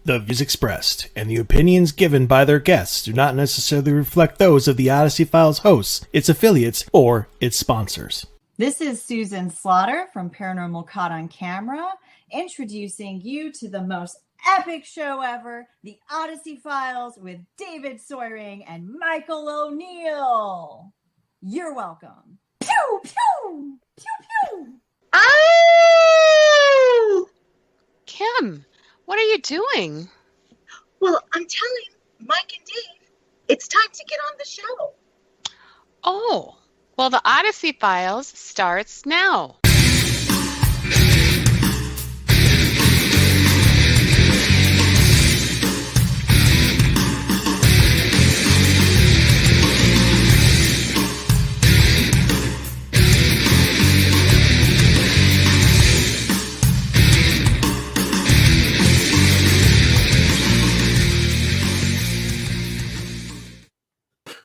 The views expressed and the opinions given by their guests do not necessarily reflect those of the Odyssey Files hosts, its affiliates, or its sponsors. This is Susan Slaughter from Paranormal Caught on Camera, introducing you to the most epic show ever, the Odyssey Files with David Soyering and Michael O'Neill. You're welcome. Pew, pew, pew, pew. Oh! Kim, what are you doing? Well, I'm telling Mike and Dave, it's time to get on the show. Oh, well, the Odyssey Files starts now.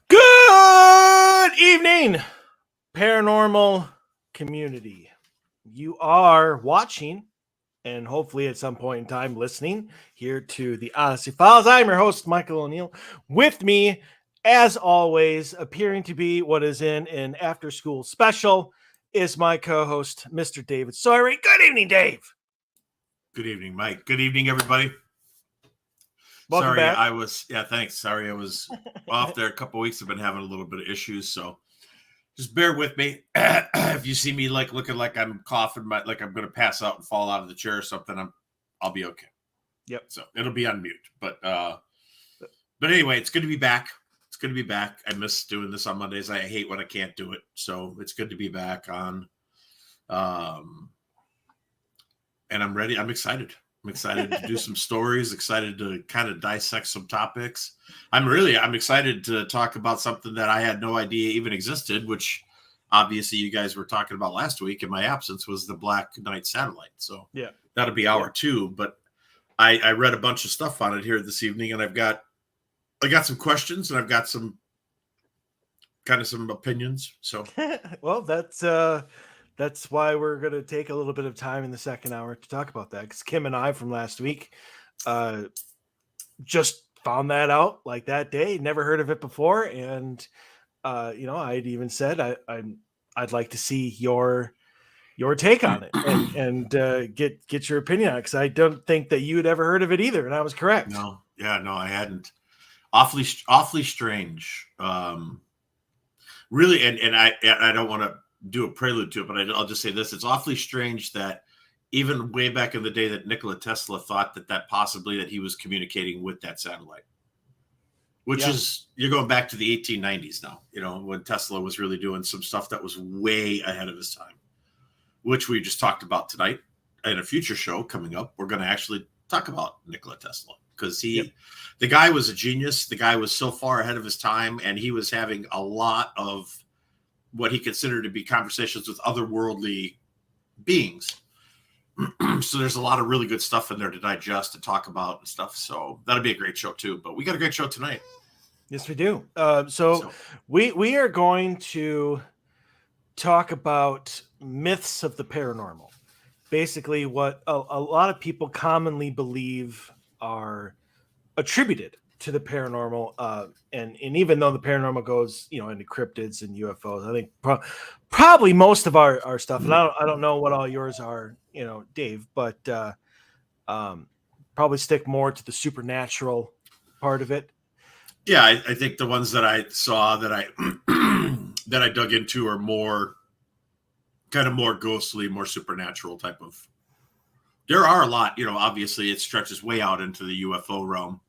Good evening, paranormal community. You are watching and hopefully at some point in time listening here to the Odyssey Files. I'm your host, Michael O'Neill. With me, as always, appearing to be what is in an after-school special is my co-host, Mr. David Sawyer. Good evening, Dave. Good evening, Mike. Good evening, everybody. Welcome back. Thanks. Sorry, I was off there a couple of weeks. I've been having a little bit of issues, so just bear with me. If you see me looking like I'm coughing, like I'm going to pass out and fall out of the chair or something, I'll be okay. Yep. So it'll be on mute. But anyway, it's good to be back. It's good to be back. I miss doing this on Mondays. I hate when I can't do it. So it's good to be back on. And I'm ready. I'm excited. I'm excited to do some stories, excited to kind of dissect some topics. I'm excited to talk about something that I had no idea even existed, which obviously you guys were talking about last week in my absence, was the Black Knight satellite. So yeah, that'll be hour two, but I read a bunch of stuff on it here this evening, and I got some questions, and I've got some opinions. So well, that's why we're going to take a little bit of time in the second hour to talk about that, because Kim and I from last week just found that out like that day. Never heard of it before, and I'd even said I'd like to see your take on it and get your opinion on it, because I don't think that you had ever heard of it either, and I was correct. No, I hadn't. Awfully strange. Really, and I don't want to do a prelude to it, but I'll just say this: it's awfully strange that even way back in the day that Nikola Tesla thought that possibly that he was communicating with that satellite, which is, you're going back to the 1890s now, when Tesla was really doing some stuff that was way ahead of his time, which we just talked about tonight in a future show coming up. We're going to actually talk about Nikola Tesla, because the guy was a genius. The guy was so far ahead of his time, and he was having a lot of what he considered to be conversations with otherworldly beings. So there's a lot of really good stuff in there to digest and talk about and stuff. So that'll be a great show too. But we got a great show tonight. Yes, we do. So we are going to talk about myths of the paranormal. Basically, what a lot of people commonly believe are attributed to the paranormal, and even though the paranormal goes, into cryptids and UFOs, I think probably most of our stuff, and I don't know what all yours are, Dave, but probably stick more to the supernatural part of it. Yeah, I think the ones that I saw that I that I dug into are more ghostly, more supernatural type of. There are a lot, obviously it stretches way out into the UFO realm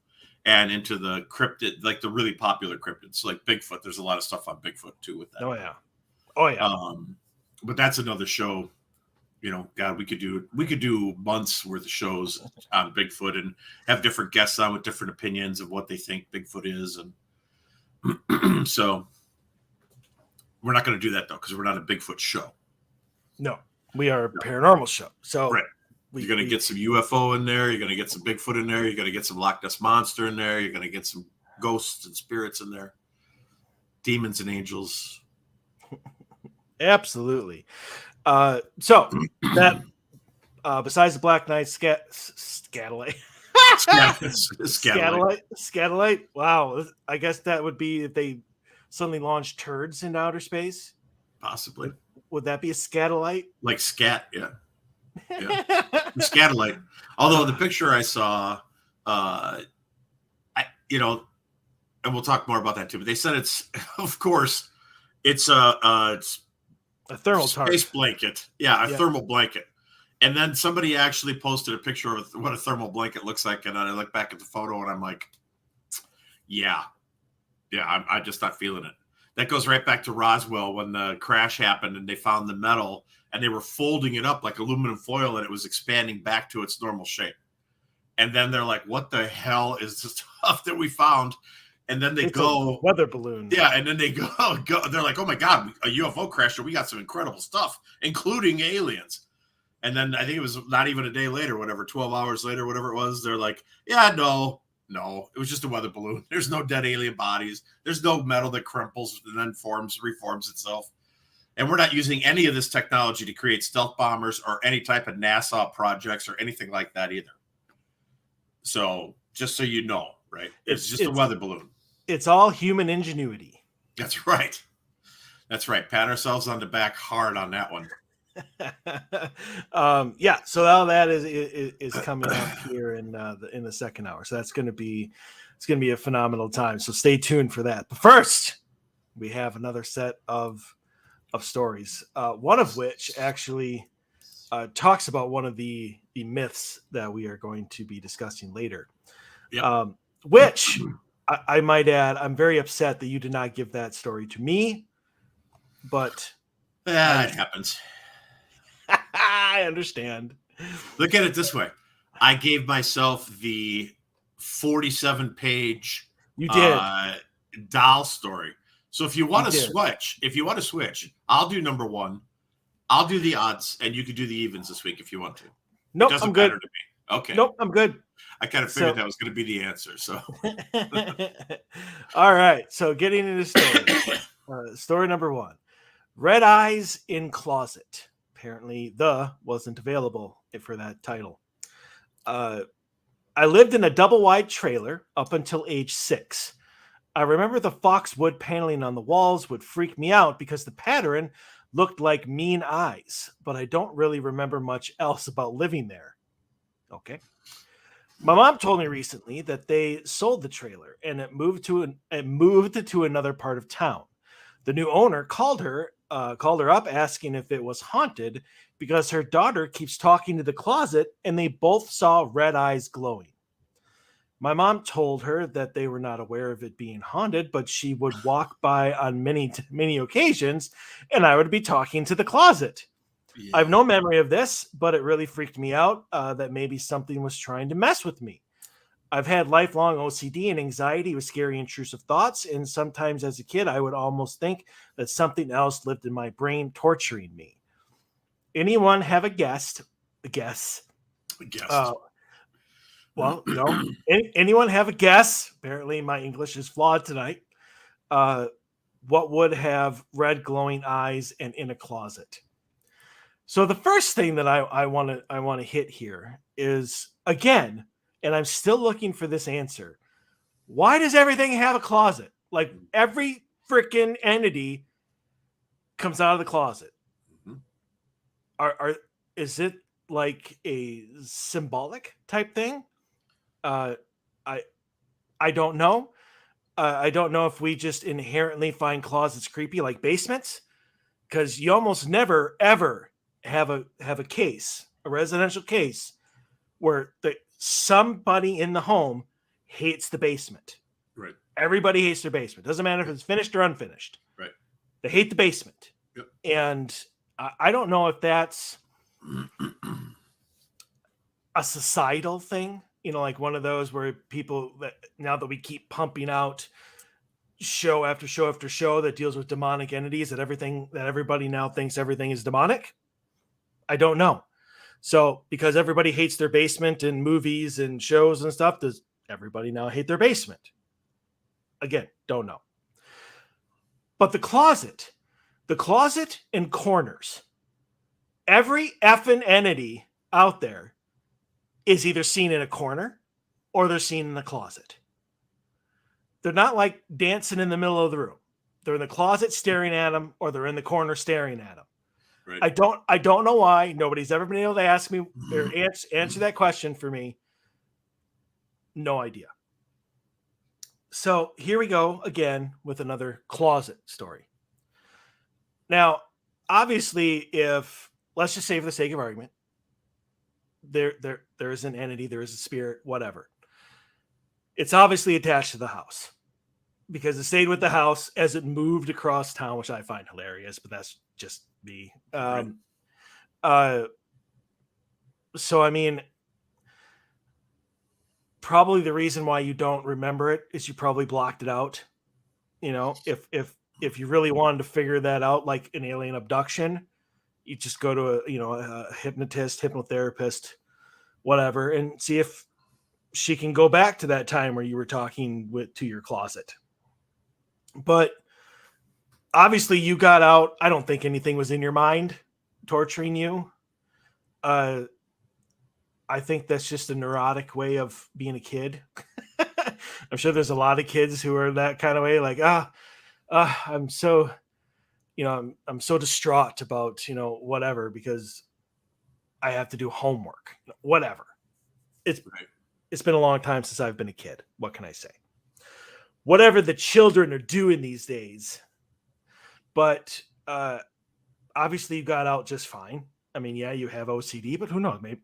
and into the cryptid, like the really popular cryptids, like Bigfoot. There's a lot of stuff on Bigfoot too with that. Oh yeah. But that's another show. God, we could do months worth of shows on Bigfoot and have different guests on with different opinions of what they think Bigfoot is, and so we're not going to do that though, because we're not a Bigfoot show. No, we are a paranormal show. So right. You're going to get some UFO in there. You're going to get some Bigfoot in there. You're going to get some Loch Ness Monster in there. You're going to get some ghosts and spirits in there. Demons and angels. Absolutely. So that besides the Black Knight satellite, Scatolite. Wow. I guess that would be if they suddenly launched turds into outer space. Possibly. Would that be a scatolite? Like scat, yeah. Scatolite. Although the picture I saw, and we'll talk more about that too. But they said it's, of course, it's a thermal space tarp. blanket. Yeah, a thermal blanket. And then somebody actually posted a picture of what a thermal blanket looks like, and I look back at the photo and I'm like, I'm just not feeling it. That goes right back to Roswell when the crash happened and they found the metal and they were folding it up like aluminum foil and it was expanding back to its normal shape. And then they're like, what the hell is this stuff that we found? And then it's a weather balloon. Yeah, and then they go. They're like, oh my God, a UFO crash. We got some incredible stuff, including aliens. And then I think it was not even a day later, 12 hours later, whatever it was. They're like, no, it was just a weather balloon. There's no dead alien bodies. There's no metal that crimples and then reforms itself. And we're not using any of this technology to create stealth bombers or any type of NASA projects or anything like that either. So just so you know, right? It's just a weather balloon. It's all human ingenuity. That's right. Pat ourselves on the back hard on that one. So all that is coming up here in the second hour. So it's going to be a phenomenal time. So stay tuned for that. But first, we have another set of stories. One of which actually talks about one of the myths that we are going to be discussing later. Yep. Which I might add, I'm very upset that you did not give that story to me. But it happens. I understand. Look at it this way. I gave myself the 47-page you did doll story. So if you want to switch, I'll do number one. I'll do the odds, and you could do the evens this week if you want to. Nope, I'm good. To me. Okay. Nope, I'm good. I kind of figured that was going to be the answer. So, all right. So getting into story. Story number one: Red Eyes in Closet. Apparently, wasn't available for that title. I lived in a double-wide trailer up until age 6. I remember the foxwood paneling on the walls would freak me out because the pattern looked like mean eyes, but I don't really remember much else about living there. Okay. My mom told me recently that they sold the trailer and it moved to another part of town. The new owner called her up asking if it was haunted because her daughter keeps talking to the closet and they both saw red eyes glowing. My mom told her that they were not aware of it being haunted, but she would walk by on many occasions and I would be talking to the closet. Yeah. I have no memory of this, but it really freaked me out that maybe something was trying to mess with me. I've had lifelong OCD and anxiety with scary, intrusive thoughts, and sometimes as a kid, I would almost think that something else lived in my brain torturing me. Anyone have a guess? Anyone have a guess? Apparently, my English is flawed tonight. What would have red glowing eyes and in a closet? So the first thing that I want to hit here is, again, and I'm still looking for this answer. Why does everything have a closet? Like every freaking entity comes out of the closet. Mm-hmm. Is it like a symbolic type thing? I don't know. I don't know if we just inherently find closets creepy like basements, because you almost never ever have a case, a residential case, where somebody in the home hates the basement. Right. Everybody hates their basement. Doesn't matter if it's finished or unfinished. Right. They hate the basement. Yep. And I don't know if that's a societal thing, like one of those where people that now that we keep pumping out show after show after show that deals with demonic entities, that everybody now thinks everything is demonic. I don't know. So because everybody hates their basement in movies and shows and stuff, does everybody now hate their basement? Again, don't know. But the closet and corners, every effing entity out there is either seen in a corner or they're seen in the closet. They're not like dancing in the middle of the room. They're in the closet staring at them, or they're in the corner staring at them. Right. I don't know why. Nobody's ever been able to ask me or answer that question for me. No idea. So here we go again with another closet story. Now, obviously, if let's just say for the sake of argument, there is an entity, there is a spirit, whatever. It's obviously attached to the house because it stayed with the house as it moved across town, which I find hilarious, but that's just me. So I mean, probably the reason why you don't remember it is you probably blocked it out. You know, if you really wanted to figure that out, like an alien abduction, you just go to a hypnotist, hypnotherapist, whatever, and see if she can go back to that time where you were talking to your closet. But obviously you got out. I don't think anything was in your mind torturing you. I think that's just a neurotic way of being a kid. I'm sure there's a lot of kids who are that kind of way, like, I'm so, I'm so distraught about, whatever, because I have to do homework, whatever. It's been a long time since I've been a kid. What can I say? Whatever the children are doing these days. But obviously you got out just fine. I mean, yeah, you have OCD, but who knows? Maybe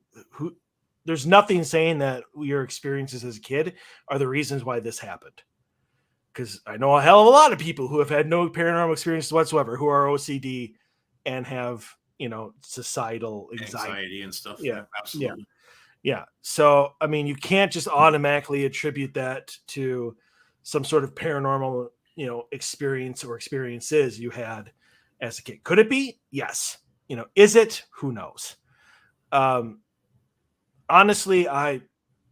there's nothing saying that your experiences as a kid are the reasons why this happened. Because I know a hell of a lot of people who have had no paranormal experiences whatsoever, who are OCD and have, societal anxiety and stuff. Yeah, absolutely. Yeah. So, I mean, you can't just automatically attribute that to some sort of paranormal, experience or experiences you had as a kid. Could it be? Yes. Is it? Who knows? Honestly,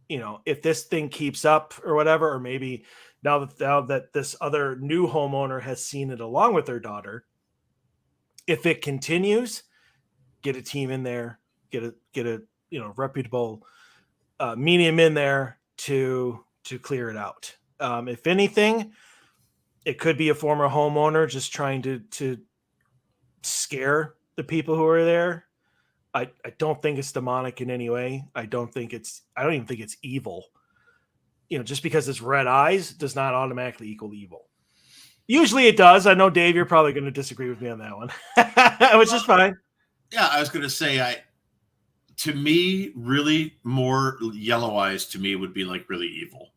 if this thing keeps up or whatever, or maybe now that this other new homeowner has seen it along with their daughter, if it continues, get a team in there, get a reputable medium in there to clear it out. If anything, it could be a former homeowner just trying to scare the people who are there. I don't think it's demonic in any way. I don't even think it's evil. Just because it's red eyes does not automatically equal evil. Usually it does. I know, Dave, you're probably going to disagree with me on that one, which is fine. Yeah, I was going to say, to me, really more yellow eyes to me would be like really evil.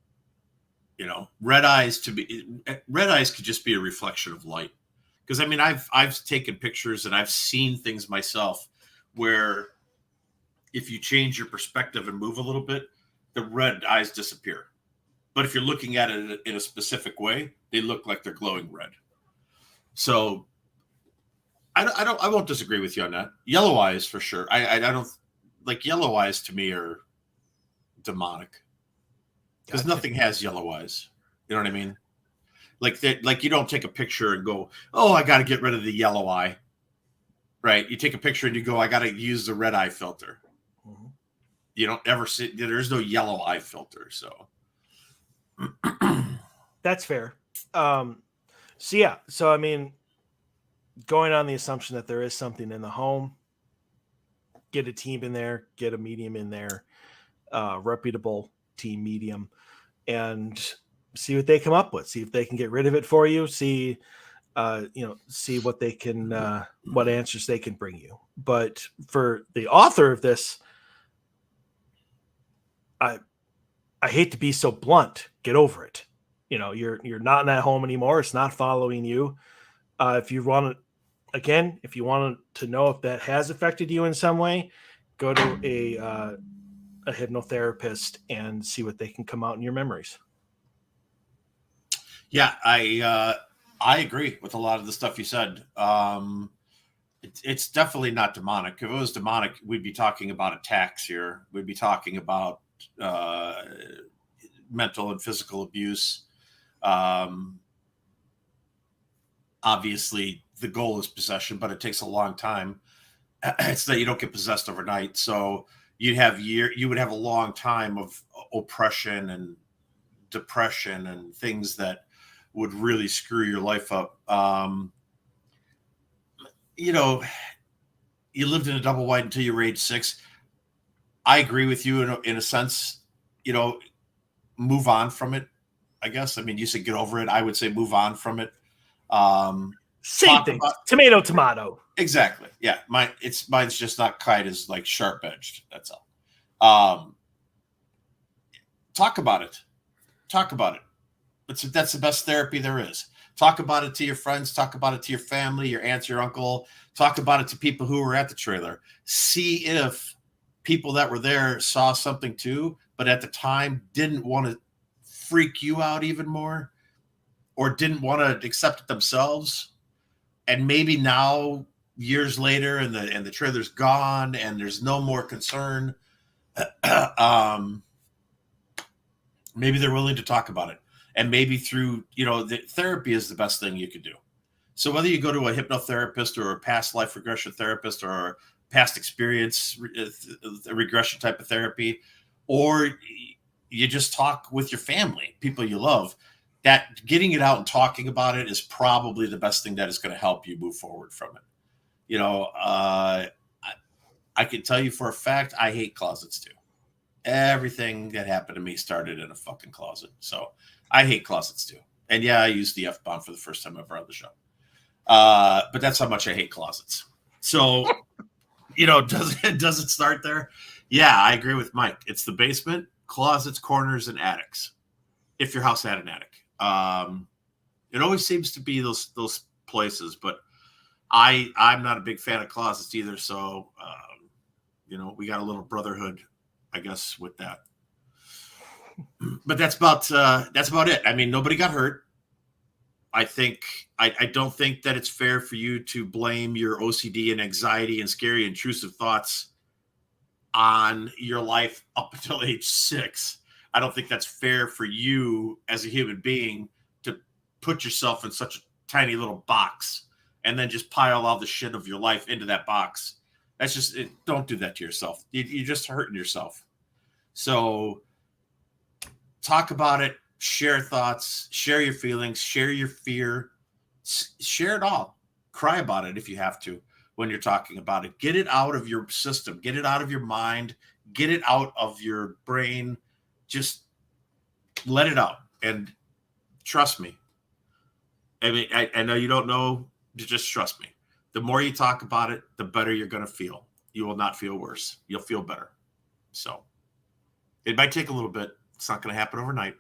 Red eyes could just be a reflection of light. Because I mean, I've taken pictures and I've seen things myself where if you change your perspective and move a little bit, the red eyes disappear. But if you're looking at it in a specific way, they look like they're glowing red. So I won't disagree with you on that. Yellow eyes for sure. I don't like yellow eyes to me are demonic because nothing has yellow eyes. You know what I mean? Like that, like you don't take a picture and go, "Oh, I got to get rid of the yellow eye." Right? You take a picture and you go, "I got to use the red eye filter." Mm-hmm. You don't ever see. There's no yellow eye filter, so that's fair. So I mean, going on the assumption that there is something in the home, get a team in there, get a medium in there, reputable team medium, and see what they come up with. See if they can get rid of it for you. See what they can, what answers they can bring you. But for the author of this, I hate to be so blunt. Get over it. You're not in that home anymore. It's not following you. If you want to know if that has affected you in some way, go to a hypnotherapist and see what they can come out in your memories. Yeah, I agree with a lot of the stuff you said. It's definitely not demonic. If it was demonic, we'd be talking about attacks here. We'd be talking about mental and physical abuse. Obviously, the goal is possession, but it takes a long time. It's that you don't get possessed overnight. So you would have a long time of oppression and depression and things that would really screw your life up. You know, you lived in a double wide until you were age 6. I agree with you in a sense, you know, move on from it, I guess. I mean, you said get over it. I would say move on from it. Same thing. Tomato, tomato. Exactly. Yeah. Mine's just not quite as like sharp edged. That's all. Talk about it. Talk about it. That's the best therapy there is. Talk about it to your friends. Talk about it to your family, your aunts, your uncle. Talk about it to people who were at the trailer. See if people that were there saw something too, but at the time didn't want to freak you out even more, or didn't want to accept it themselves. And maybe now, years later, and the trailer's gone, and there's no more concern. Maybe they're willing to talk about it, and maybe through the therapy is the best thing you could do. So whether you go to a hypnotherapist or a past life regression therapist or a past experience regression type of therapy, or you just talk with your family, people you love, that getting it out and talking about it is probably the best thing that is going to help you move forward from it. I can tell you for a fact, I hate closets too. Everything that happened to me started in a fucking closet. So I hate closets too. And yeah, I used the F-bomb for the first time ever on the show. But that's how much I hate closets. So, does it start there? Yeah, I agree with Mike. It's the basement, closets, corners, and attics. If your house had an attic. It always seems to be those places, but I'm not a big fan of closets either. So, we got a little brotherhood, I guess, with that. But that's about it. I mean, nobody got hurt. I don't think that it's fair for you to blame your OCD and anxiety and scary intrusive thoughts on your life up until age 6. I don't think that's fair for you as a human being to put yourself in such a tiny little box and then just pile all the shit of your life into that box. That's just it. Don't do that to yourself. You're just hurting yourself. So talk about it, share thoughts, share your feelings, share your fear, share it all. Cry about it if you have to when you're talking about it. Get it out of your system. Get it out of your mind. Get it out of your brain. Just let it out. And trust me. I mean, I know you don't know. Just trust me. The more you talk about it, the better you're going to feel. You will not feel worse. You'll feel better. So it might take a little bit. It's not going to happen overnight,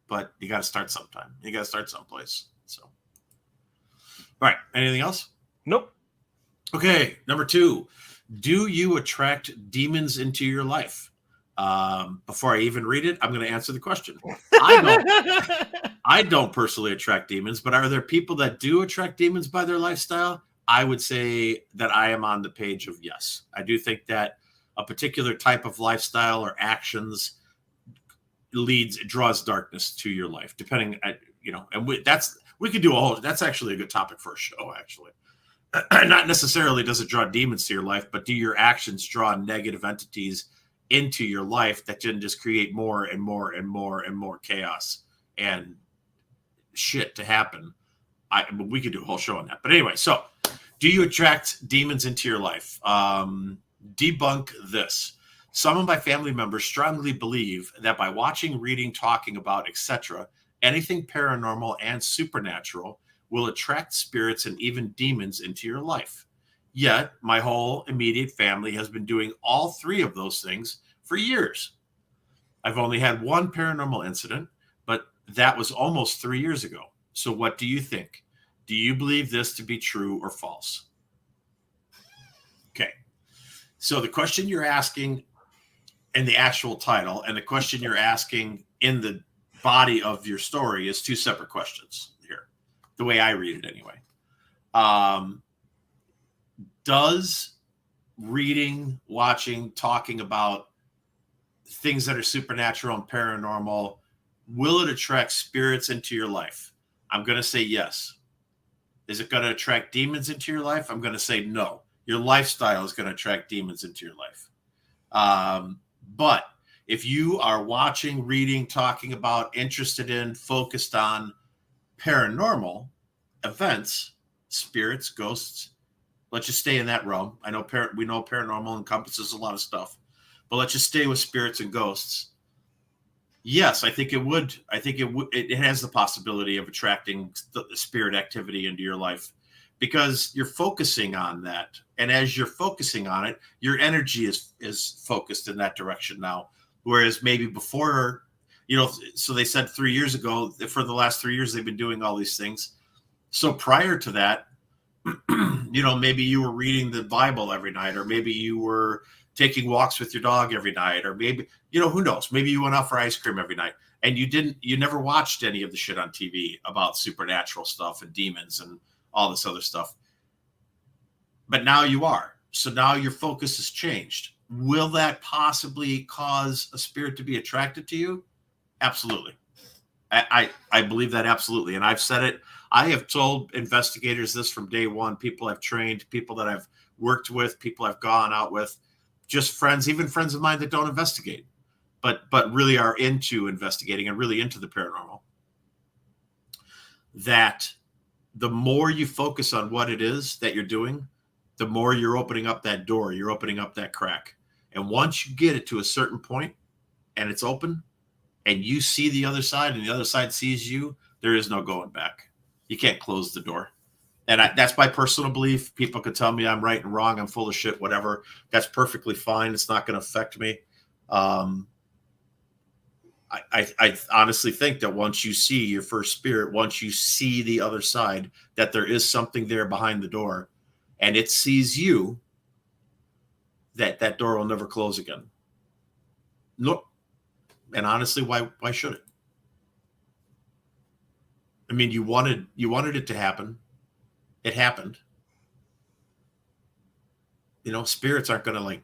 but you got to start sometime. You got to start someplace. So, all right. Anything else? Nope. Okay. Number 2, do you attract demons into your life? Before I even read it, I'm going to answer the question. I don't personally attract demons, but are there people that do attract demons by their lifestyle? I would say that I am on the page of yes. I do think that a particular type of lifestyle or actions draws darkness to your life, depending at, and we could do that's actually a good topic for a show, actually. Not necessarily does it draw demons to your life, but do your actions draw negative entities into your life that can just create more and more and more and more chaos and shit to happen? We could do a whole show on that. But anyway, so do you attract demons into your life? Debunk this. Some of my family members strongly believe that by watching, reading, talking about, etc., anything paranormal and supernatural will attract spirits and even demons into your life. Yet, my whole immediate family has been doing all 3 of those things for years. I've only had one paranormal incident, but that was almost 3 years ago. So what do you think? Do you believe this to be true or false? Okay. So the question you're asking in the actual title and the question you're asking in the body of your story is 2 separate questions here, the way I read it anyway. Does reading, watching, talking about things that are supernatural and paranormal, will it attract spirits into your life? I'm going to say yes. Is it going to attract demons into your life? I'm going to say no. Your lifestyle is going to attract demons into your life. But If you are watching, reading, talking about, interested in, focused on paranormal events, spirits, ghosts, let's just stay in that realm. I know we know paranormal encompasses a lot of stuff, but let's just stay with spirits and ghosts. Yes, I think it would. I think it has the possibility of attracting the spirit activity into your life because you're focusing on that. And as you're focusing on it, your energy is focused in that direction now. Whereas maybe before, so they said 3 years ago, for the last 3 years, they've been doing all these things. So prior to that, maybe you were reading the Bible every night, or maybe you were taking walks with your dog every night, or maybe, who knows, maybe you went out for ice cream every night and you never watched any of the shit on TV about supernatural stuff and demons and all this other stuff. But now you are. So now your focus has changed. Will that possibly cause a spirit to be attracted to you? Absolutely. I believe that absolutely. And I've said it. I have told investigators this from day one, people I've trained, people that I've worked with, people I've gone out with, just friends, even friends of mine that don't investigate, but really are into investigating and really into the paranormal, that the more you focus on what it is that you're doing, the more you're opening up that door, you're opening up that crack. And once you get it to a certain point and it's open and you see the other side and the other side sees you, there is no going back. You can't close the door. And that's my personal belief. People could tell me I'm right and wrong, I'm full of shit, whatever. That's perfectly fine. It's not going to affect me. I honestly think that once you see your first spirit, once you see the other side, that there is something there behind the door and it sees you, that door will never close again. Nope. And honestly, why should it? I mean, you wanted it to happen. It happened. Spirits aren't going to like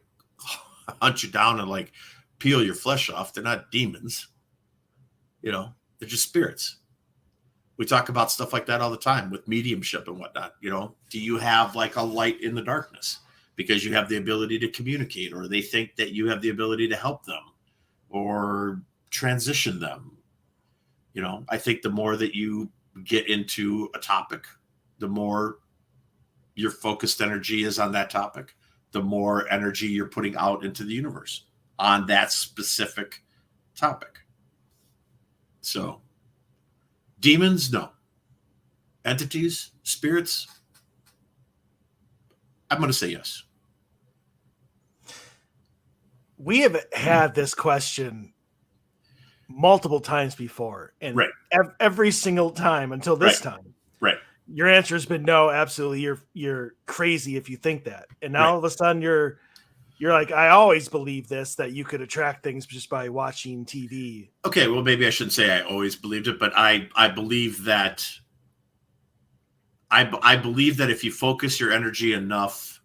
hunt you down and like peel your flesh off. They're not demons. They're just spirits. We talk about stuff like that all the time with mediumship and whatnot. Do you have like a light in the darkness because you have the ability to communicate, or they think that you have the ability to help them or transition them? I think the more that you get into a topic, the more your focused energy is on that topic, the more energy you're putting out into the universe on that specific topic. So demons, no. Entities, spirits, I'm going to say yes. We have had this question multiple times before, and right. Every single time until this time. Right. Your answer has been no, absolutely. You're crazy if you think that. And now all of a sudden you're like, I always believe this, that you could attract things just by watching TV. Okay, well, maybe I shouldn't say I always believed it, but I believe that I believe that if you focus your energy enough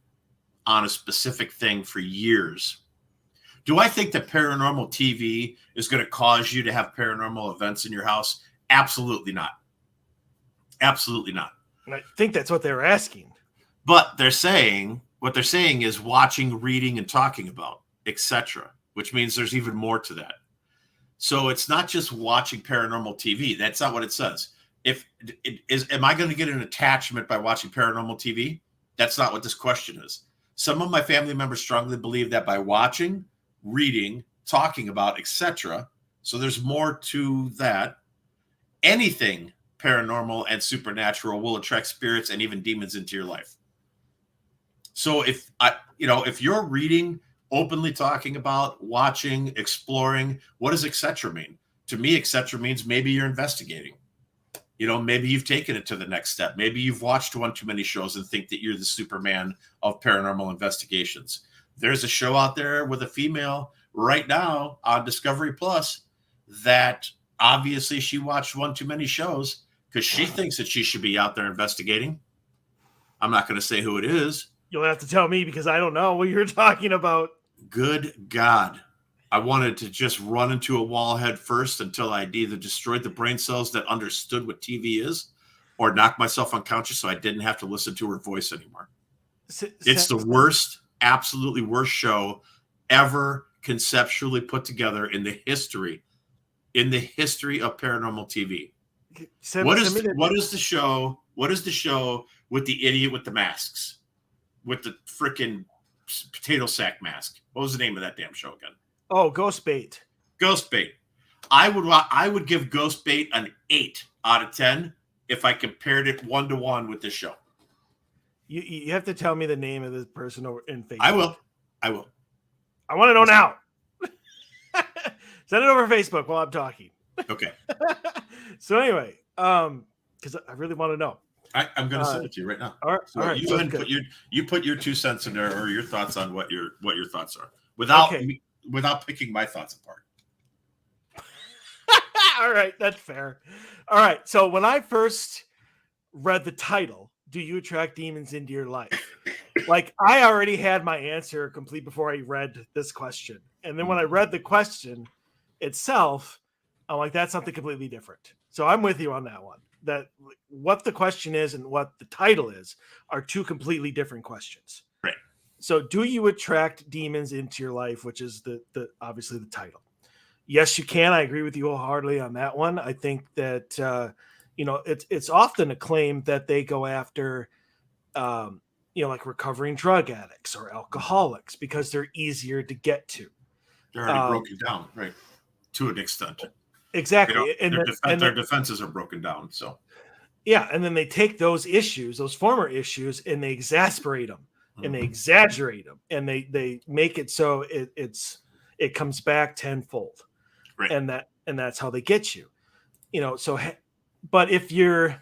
on a specific thing for years. Do I think that paranormal TV is going to cause you to have paranormal events in your house? Absolutely not. Absolutely not. And I think that's what they were asking. But what they're saying is watching, reading, and talking about, etc., which means there's even more to that. So it's not just watching paranormal TV. That's not what it says. Am I going to get an attachment by watching paranormal TV? That's not what this question is. Some of my family members strongly believe that by watching, reading, talking about, etc., so there's more to that. Anything paranormal and supernatural will attract spirits and even demons into your life. So if you're reading, openly talking about, watching, exploring, what does etc. mean? To me, etc. means maybe you're investigating. Maybe you've taken it to the next step. Maybe you've watched one too many shows and think that you're the Superman of paranormal investigations. There's a show out there with a female right now on Discovery Plus that obviously she watched one too many shows because she thinks that she should be out there investigating. I'm not going to say who it is. You'll have to tell me because I don't know what you're talking about. Good God. I wanted to just run into a wall head first until I'd either destroyed the brain cells that understood what TV is or knock myself unconscious so I didn't have to listen to her voice anymore. It's the worst, absolutely worst show ever conceptually put together in the history of paranormal TV. What is the show? What is the show with the idiot with the masks, with the freaking potato sack mask? What was the name of that damn show again? Oh, Ghost Bait. Ghost Bait. I would give Ghost Bait an 8 out of 10 if I compared it 1-to-1 with this show. You have to tell me the name of this person over in Facebook. I will. I want to know now. Send it over Facebook while I'm talking. Okay. So anyway, because I really want to know. I'm going to send it to you right now. All right. So all right. you go ahead and put your 2 cents in there, or your thoughts on what your thoughts are, without picking my thoughts apart. All right, that's fair. All right. So when I first read the title, "Do You Attract Demons into Your Life?" like, I already had my answer complete before I read this question. And then when I read the question itself, I'm like, that's something completely different. So I'm with you on that one. That what the question is and what the title is are two completely different questions. Right. So do you attract demons into your life, which is the obviously the title. Yes, you can. I agree with you wholeheartedly on that one. I think that it's often a claim that they go after like recovering drug addicts or alcoholics because they're easier to get to. They're already broken down, right? To an extent. Exactly. Their defenses are broken down. So yeah, and then they take those issues, those former issues, and they exasperate them and they exaggerate them and they make it so it comes back tenfold. Right. And that's how they get you. But if you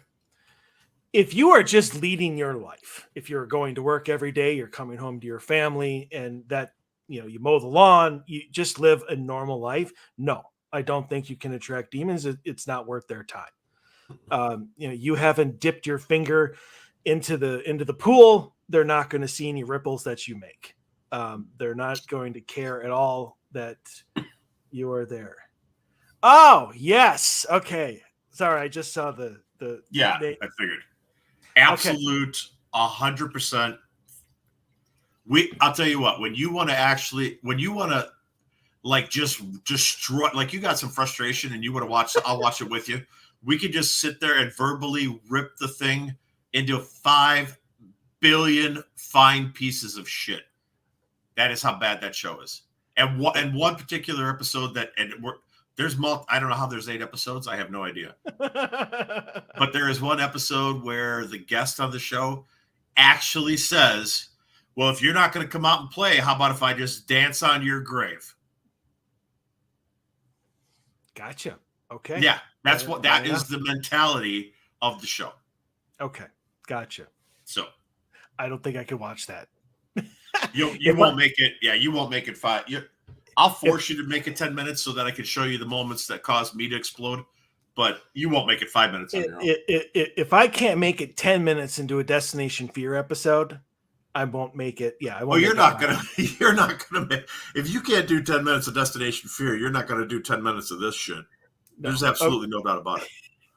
are just leading your life, if you're going to work every day, you're coming home to your family, and that you mow the lawn, you just live a normal life. No, I don't think you can attract demons. It's not worth their time. You haven't dipped your finger into the pool. They're not going to see any ripples that you make. They're not going to care at all that you are there. Oh, yes. Okay. Sorry, I just saw the yeah, I figured. Absolute 100%. I'll tell you what, when you want to like just destroy, like you got some frustration and you want to watch, I'll watch it with you. We could just sit there and verbally rip the thing into 5 billion fine pieces of shit. That is how bad that show is. And one particular episode I don't know how there's 8 episodes. I have no idea. But there is one episode where the guest on the show actually says, well, if you're not going to come out and play, how about if I just dance on your Gotcha. Okay. Yeah. That is the mentality of the show. Okay. Gotcha. So I don't think I could watch that. You won't make it. Yeah. You won't make it 5. I'll force you to make it 10 minutes so that I can show you the moments that caused me to explode, but you won't make it 5 minutes on your own. If I can't make it 10 minutes into a Destination Fear episode, I won't make it. Yeah. I won't. You're not going to make, if you can't do 10 minutes of Destination Fear, you're not going to do 10 minutes of this shit. There's absolutely no doubt about it.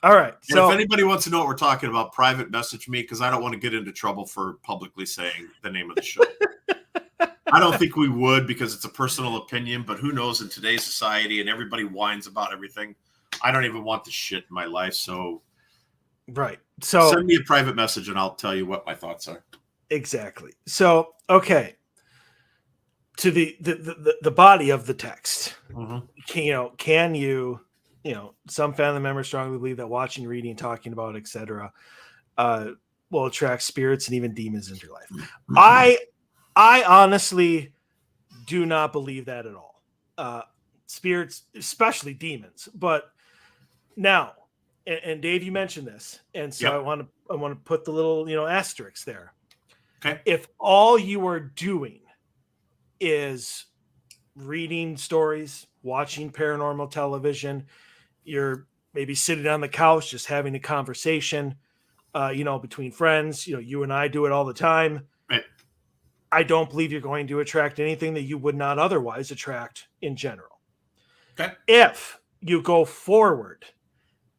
All right. And if anybody wants to know what we're talking about, private message me, because I don't want to get into trouble for publicly saying the name of the show. I don't think we would, because it's a personal opinion, but who knows, in today's society and everybody whines about everything. I don't even want the shit in my life. So right. So send me a private message and I'll tell you what my thoughts are. Exactly. So, okay. To the body of the text, can you, some family members strongly believe that watching, reading, talking about, etc., will attract spirits and even demons into your life. Mm-hmm. I honestly do not believe that at all. Spirits, especially demons. But now, and Dave, you mentioned this, and so I want to put the little asterisk there. Okay. If all you are doing is reading stories, watching paranormal television, you're maybe sitting on the couch just having a conversation, between friends. You and I do it all the time. Right. I don't believe you're going to attract anything that you would not otherwise attract in general. Okay. If you go forward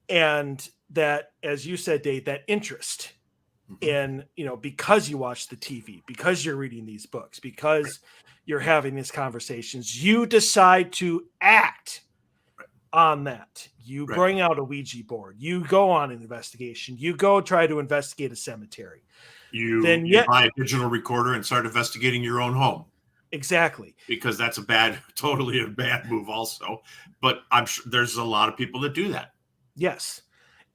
and that, as you said, Dave, that interest in, because you watch the TV, because you're reading these books, because you're having these conversations. You decide to act on that. You bring out a Ouija board. You go on an investigation. You go try to investigate a cemetery. You buy a digital recorder and start investigating your own home. Exactly. Because that's totally a bad move also. But I'm sure there's a lot of people that do that. Yes.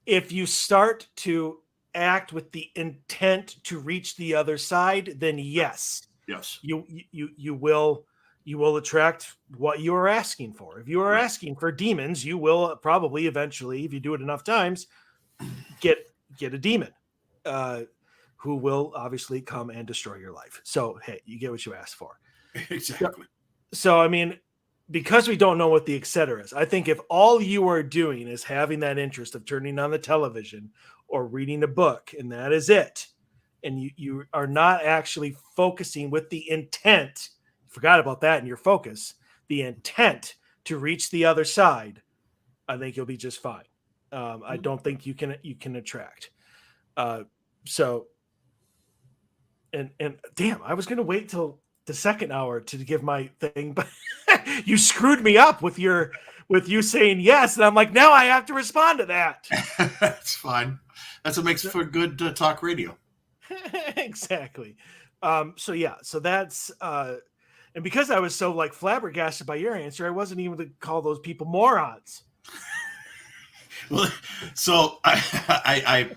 If you start to act with the intent to reach the other side, then yes. Yes. You will attract what you are asking for. If you are asking for demons, you will probably eventually, if you do it enough times, get a demon who will obviously come and destroy your life. So, hey, you get what you asked for. Exactly. So, I mean, because we don't know what the et cetera is, I think if all you are doing is having that interest of turning on the television or reading a book, and that is it, and you are not actually focusing with the intent, forgot about that in your focus, the intent to reach the other side, I think you'll be just fine. I don't think you can attract. So, and damn, I was going to wait till the second hour to give my thing, but you screwed me up with you saying yes. And I'm like, now I have to respond to that. That's fine. That's what makes for good talk radio. Exactly. So that's, and because I was so like flabbergasted by your answer, I wasn't even to call those people morons. Well, so I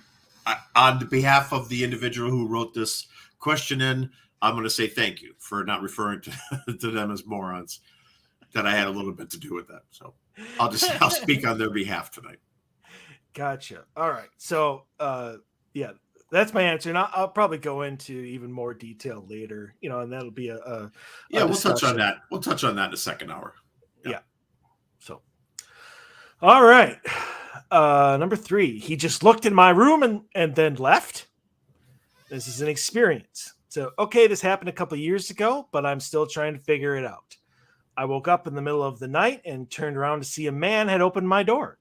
on behalf of the individual who wrote this question in, I'm going to say thank you for not referring to them as morons. That I had a little bit to do with that. So I'll speak on their behalf tonight. Gotcha. All right. So yeah, that's my answer, and I'll probably go into even more detail later. And that'll be a we'll touch on that. We'll touch on that in the second hour. Yeah. So, all right. Number 3, he just looked in my room and then left. This is an experience. So, okay, this happened a couple of years ago, but I'm still trying to figure it out. I woke up in the middle of the night and turned around to see a man had opened my door.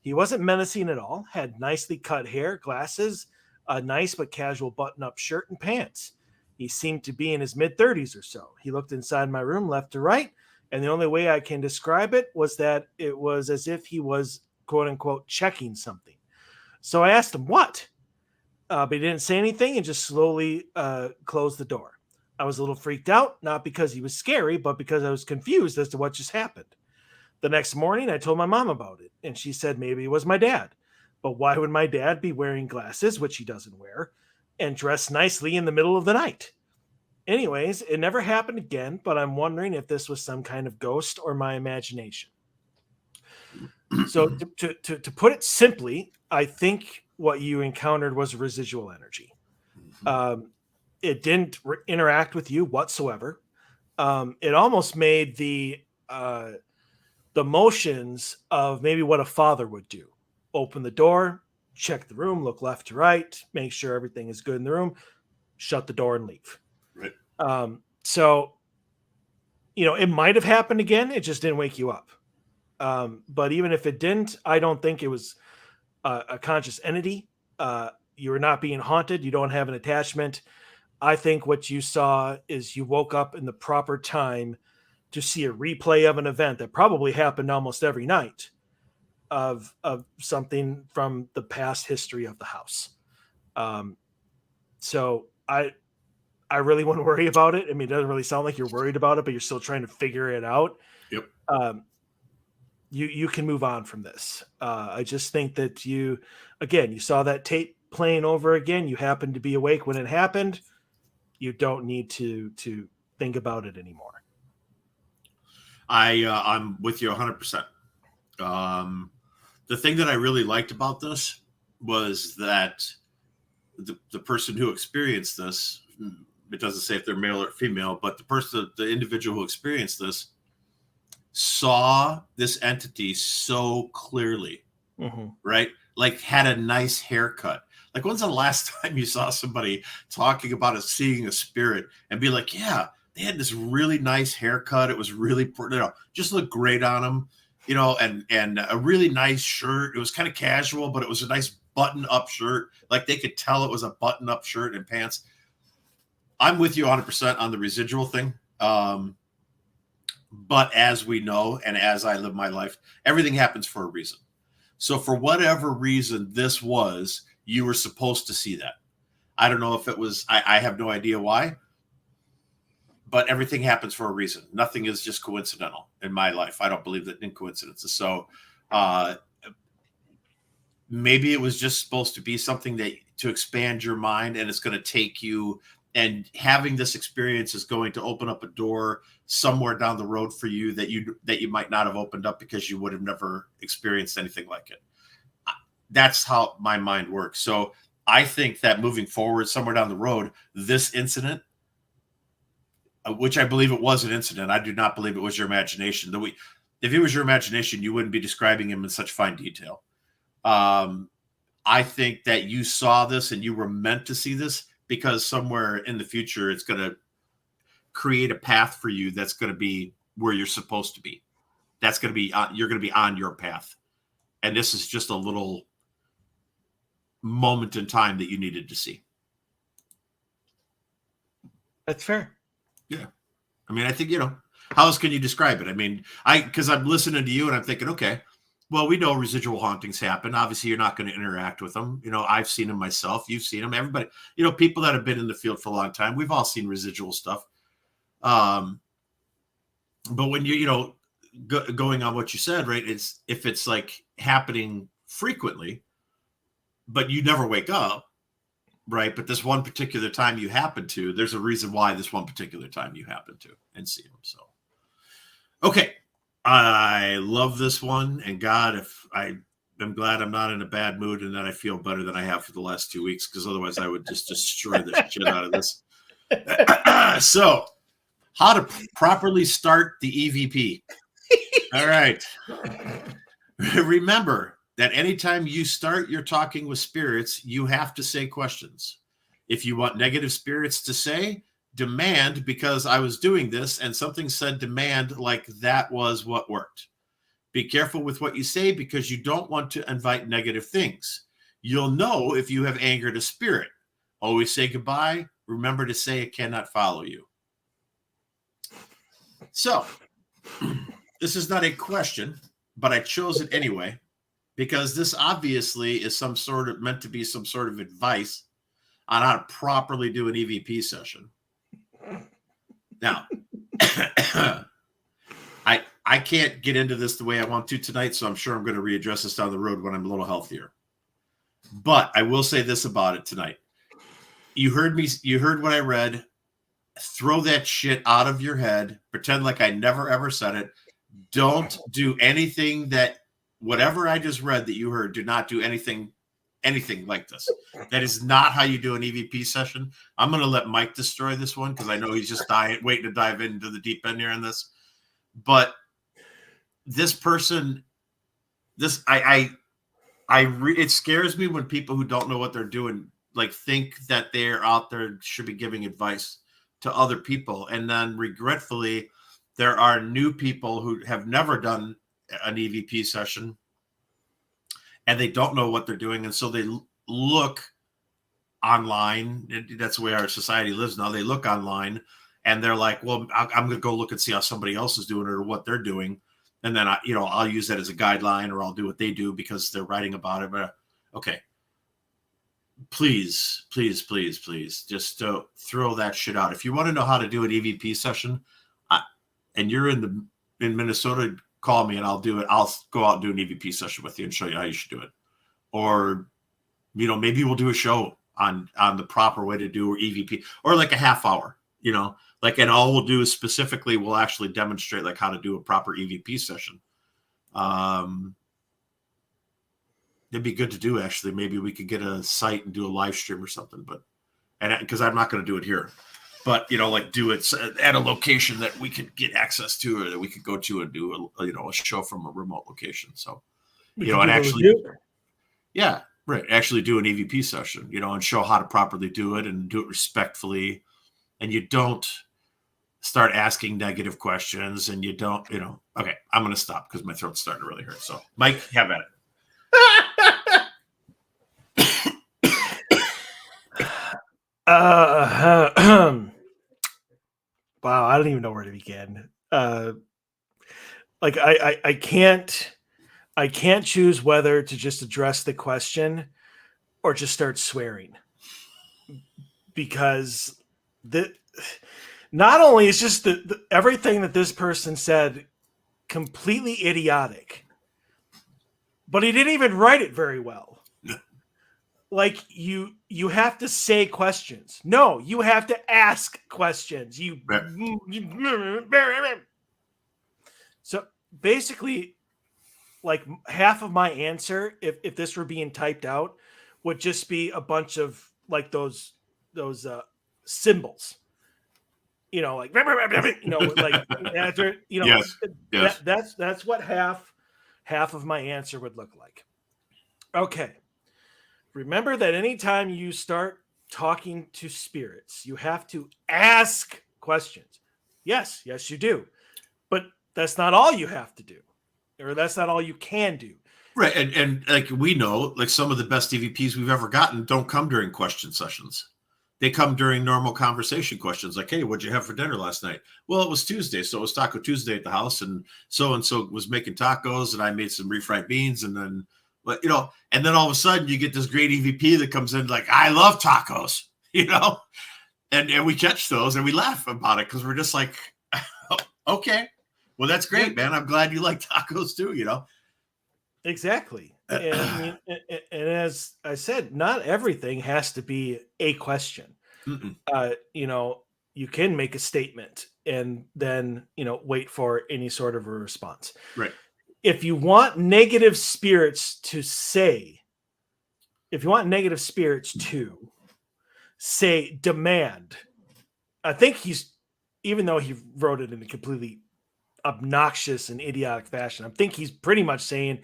He wasn't menacing at all, had nicely cut hair, glasses, a nice but casual button-up shirt and pants. He seemed to be in his mid-30s or so. He looked inside my room left to right, and the only way I can describe it was that it was as if he was, quote-unquote, checking something. So I asked him, what? But he didn't say anything and just slowly closed the door. I was a little freaked out, not because he was scary, but because I was confused as to what just happened. The next morning, I told my mom about it, and she said maybe it was my dad. But why would my dad be wearing glasses, which he doesn't wear, and dressed nicely in the middle of the night? Anyways, it never happened again, but I'm wondering if this was some kind of ghost or my imagination. So to put it simply, I think what you encountered was residual energy. It didn't interact with you whatsoever. It almost made the motions of maybe what a father would do. Open the door, check the room, look left to right, make sure everything is good in the room, shut the door and leave. Right. So, it might have happened again. It just didn't wake you up. But even if it didn't, I don't think it was a conscious entity. You were not being haunted. You don't have an attachment. I think what you saw is you woke up in the proper time to see a replay of an event that probably happened almost every night of something from the past history of the house. So I really wouldn't worry about it. I mean, it doesn't really sound like you're worried about it, but you're still trying to figure it out. Yep. You can move on from this. I just think that you saw that tape playing over again. You happened to be awake when it happened. You don't need to think about it anymore. I'm with you 100%. The thing that I really liked about this was that the person who experienced this, it doesn't say if they're male or female, but the individual who experienced this saw this entity so clearly, right? Like had a nice haircut. Like, when's the last time you saw somebody talking about seeing a spirit and be like, yeah, they had this really nice haircut. It was really, just looked great on them, and a really nice shirt. It was kind of casual, but it was a nice button-up shirt. Like they could tell it was a button-up shirt and pants. I'm with you 100% on the residual thing. But as we know, and as I live my life, everything happens for a reason. So for whatever reason this was, you were supposed to see that. I don't know if it was, I have no idea why, but everything happens for a reason. Nothing is just coincidental in my life. I don't believe that in coincidences. So maybe it was just supposed to be something that to expand your mind, and it's going to take you, and having this experience is going to open up a door somewhere down the road for you that you might not have opened up because you would have never experienced anything like it. That's how my mind works. So I think that moving forward somewhere down the road, this incident, which I believe it was an incident, I do not believe it was your imagination. If it was your imagination, you wouldn't be describing him in such fine detail. I think that you saw this and you were meant to see this because somewhere in the future, it's going to create a path for you that's going to be where you're supposed to be. That's going to be, you're going to be on your path. And this is just a little moment in time that you needed to see. That's fair. Yeah. I mean, I think, how else can you describe it? I mean, because I'm listening to you and I'm thinking, okay, well, we know residual hauntings happen. Obviously, you're not going to interact with them. I've seen them myself. You've seen them. Everybody, people that have been in the field for a long time, we've all seen residual stuff. But when going on what you said, right, if it's like happening frequently, but you never wake up, right? But this one particular time you happen to, there's a reason why this one particular time you happen to and see them. So, okay. I love this one. And God, I'm glad I'm not in a bad mood and that I feel better than I have for the last 2 weeks, because otherwise I would just destroy the shit out of this. So, how to properly start the EVP. All right. Remember that anytime you start your talking with spirits, you have to say questions. If you want negative spirits to say, demand, because I was doing this and something said demand, like that was what worked. Be careful with what you say because you don't want to invite negative things. You'll know if you have angered a spirit. Always say goodbye. Remember to say it cannot follow you. So, this is not a question, but I chose it anyway, because this obviously is meant to be some sort of advice on how to properly do an EVP session. Now, I can't get into this the way I want to tonight, so I'm sure I'm going to readdress this down the road when I'm a little healthier. But I will say this about it tonight. You heard what I read. Throw that shit out of your head. Pretend like I never ever said it. Don't do anything whatever I just read that you heard, do not do anything like this. That is not how you do an EVP session. I'm going to let Mike destroy this one because I know he's just waiting to dive into the deep end here on this. But this person, it scares me when people who don't know what they're doing, like, think that they're out there should be giving advice to other people. And then regretfully, there are new people who have never done an EVP session and they don't know what they're doing. And so they look online. That's the way our society lives now. They look online and they're like, well, I'm going to go look and see how somebody else is doing it or what they're doing. And then I'll use that as a guideline, or I'll do what they do because they're writing about it. But okay, please, please, please, please, just throw that shit out. If you want to know how to do an EVP session, and you're in Minnesota, call me and I'll do it. I'll go out and do an EVP session with you and show you how you should do it. Or, maybe we'll do a show on the proper way to do EVP, or like a half hour, and all we'll do is specifically, we'll actually demonstrate like how to do a proper EVP session. It'd be good to do, actually. Maybe we could get a site and do a live stream or something, because I'm not going to do it here. But, do it at a location that we could get access to, or that we could go to and do a show from a remote location. So, and actually, yeah, right. Actually do an EVP session, and show how to properly do it and do it respectfully. And you don't start asking negative questions, and you don't, okay, I'm going to stop because my throat's starting to really hurt. So, Mike, have at it. wow, I don't even know where to begin. Like I can't choose whether to just address the question or just start swearing, because not only is just everything that this person said completely idiotic, but he didn't even write it very well. Like you have to say questions. No, you have to ask questions. So basically, like half of my answer, if this were being typed out, would just be a bunch of like those symbols. Like like after Yes. Yes. that's what half of my answer would look like. Okay. Remember that anytime you start talking to spirits, you have to ask questions. Yes, you do. But that's not all you have to do, or that's not all you can do. Right. And like we know, like some of the best EVPs we've ever gotten don't come during question sessions. They come during normal conversation questions like, hey, what'd you have for dinner last night? Well, it was Tuesday. So it was Taco Tuesday at the house. And so was making tacos and I made some refried beans. And then, and then all of a sudden you get this great EVP that comes in like, I love tacos, and we catch those and we laugh about it because we're just like, okay, well, that's great, man. I'm glad you like tacos too, Exactly. And as I said, not everything has to be a question. You can make a statement and then, wait for any sort of a response. Right. If you want negative spirits to say demand, I think even though he wrote it in a completely obnoxious and idiotic fashion, I think he's pretty much saying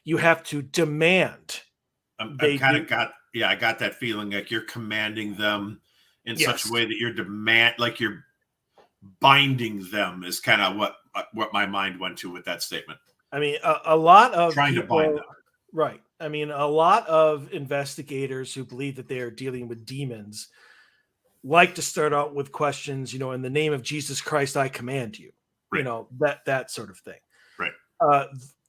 you have to demand. I got that feeling like you're commanding them in such a way that you're binding them is kind of what my mind went to with that statement. I mean, a lot of trying to bind them. Right. I mean, a lot of investigators who believe that they are dealing with demons like to start out with questions, in the name of Jesus Christ, I command you, right. That sort of thing. Right.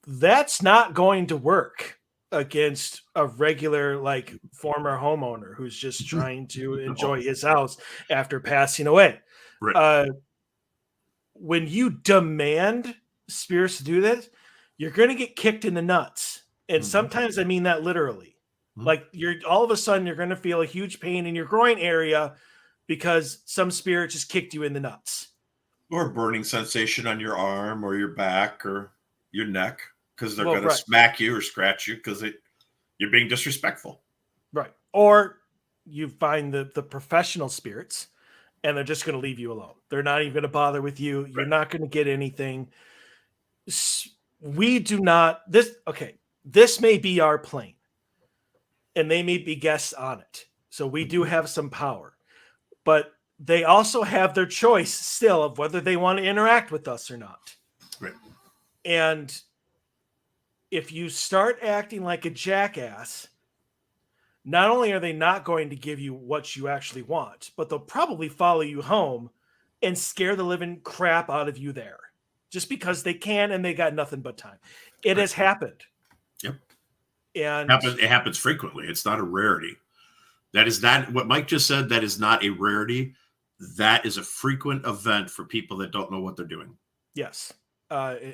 That's not going to work against a regular, like, former homeowner who's just trying to enjoy his house after passing away. Right. When you demand spirits to do this, you're going to get kicked in the nuts. And sometimes I mean that literally. Like all of a sudden you're going to feel a huge pain in your groin area because some spirit just kicked you in the nuts. Or a burning sensation on your arm or your back or your neck because they're going to smack you or scratch you because you're being disrespectful. Right. Or you find the professional spirits and they're just going to leave you alone. They're not even going to bother with you. You're not going to get anything. We do not. This may be our plane and they may be guests on it. So we do have some power, but they also have their choice still of whether they want to interact with us or not. Right. And if you start acting like a jackass, not only are they not going to give you what you actually want, but they'll probably follow you home and scare the living crap out of you there just because they can and they got nothing but time. It has happened. Yep. And it happens frequently. It's not a rarity. That is not what Mike just said. That is not a rarity. That is a frequent event for people that don't know what they're doing. Yes.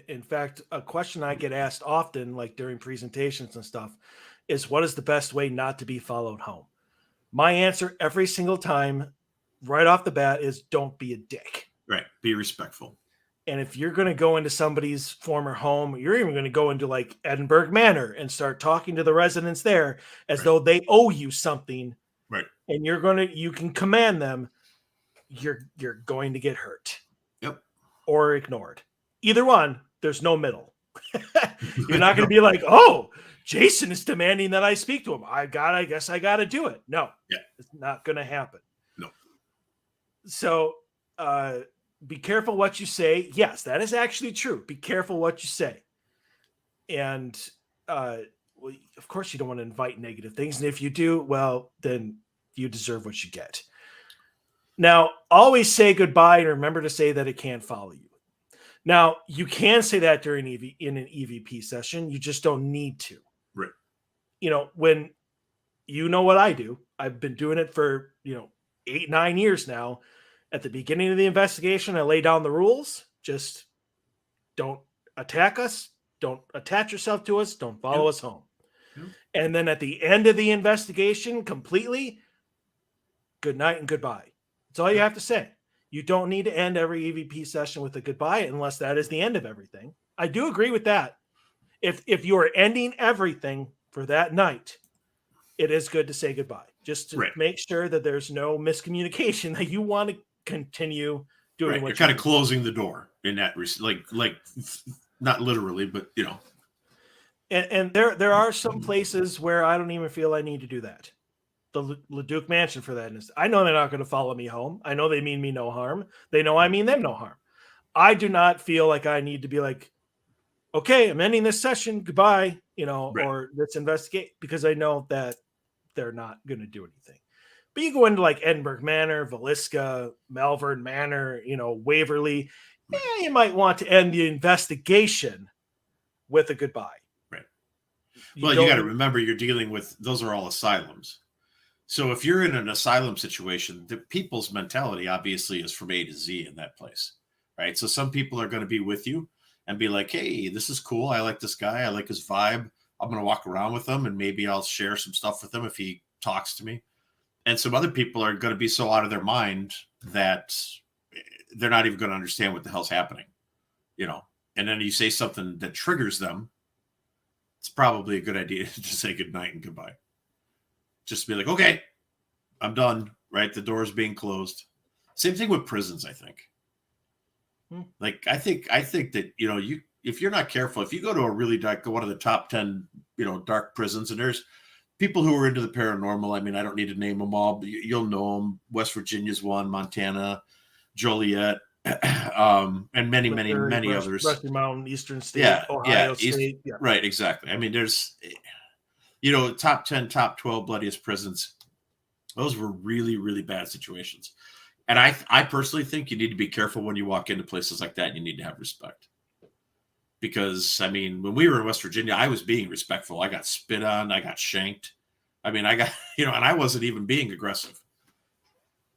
In fact, a question I get asked often, like during presentations and stuff, is what is the best way not to be followed home? My answer every single time, right off the bat, is don't be a dick. Right. Be respectful. And if you're going to go into somebody's former home, you're even going to go into like Edinburgh Manor and start talking to the residents there as though they owe you something. Right. And you can command them. You're going to get hurt. Yep. Or ignored. Either one, there's no middle. You're not going to be like, oh, Jason is demanding that I speak to him. I guess I got to do it. No, it's not going to happen. No. So, be careful what you say. Yes, that is actually true. Be careful what you say. And, of course you don't want to invite negative things. And if you do, well, then you deserve what you get. Now, always say goodbye and remember to say that it can't follow you. Now, you can say that during in an EVP session. You just don't need to. Right. When you know what I do, I've been doing it for, 8-9 years now. At the beginning of the investigation, I lay down the rules. Just don't attack us. Don't attach yourself to us. Don't follow us home. Yep. And then at the end of the investigation, completely, good night and goodbye. That's all you have to say. You don't need to end every EVP session with a goodbye unless that is the end of everything. I do agree with that. If you are ending everything for that night, it is good to say goodbye. Just to make sure that there's no miscommunication that you want to continue doing what you're kind of closing the door in that, like not literally, but And there are some places where I don't even feel I need to do that. The LeDuc Mansion, for that instance. I know they're not going to follow me home. I know they mean me no harm. They know I mean them no harm. I do not feel like I need to be like, okay, I'm ending this session. Goodbye, or let's investigate, because I know that they're not going to do anything. But you go into like Edinburgh Manor, Villisca, Malvern Manor, Waverly. Yeah, you might want to end the investigation with a goodbye. Right. Well, you got to remember you're dealing with, those are all asylums. So if you're in an asylum situation, the people's mentality obviously is from A to Z in that place, right? So some people are going to be with you and be like, hey, this is cool. I like this guy. I like his vibe. I'm going to walk around with him and maybe I'll share some stuff with him if he talks to me. And some other people are going to be so out of their mind that they're not even going to understand what the hell's happening, and then you say something that triggers them. It's probably a good idea to just say goodnight and goodbye. Just be like, okay, I'm done, right? The door's being closed. Same thing with prisons, I think. Like, I think that, if you're not careful, if you go to a really dark, one of the top 10, dark prisons, and there's people who are into the paranormal. I mean, I don't need to name them all, but you'll know them. West Virginia's one, Montana, Joliet, and many, many, many others. Rocky Mountain, Eastern State, Ohio State. Yeah. Right, exactly. I mean, there's, top 10, top 12 bloodiest prisons. Those were really, really bad situations. And I personally think you need to be careful when you walk into places like that. You need to have respect. Because, I mean, when we were in West Virginia, I was being respectful. I got spit on. I got shanked. I mean, I got, and I wasn't even being aggressive.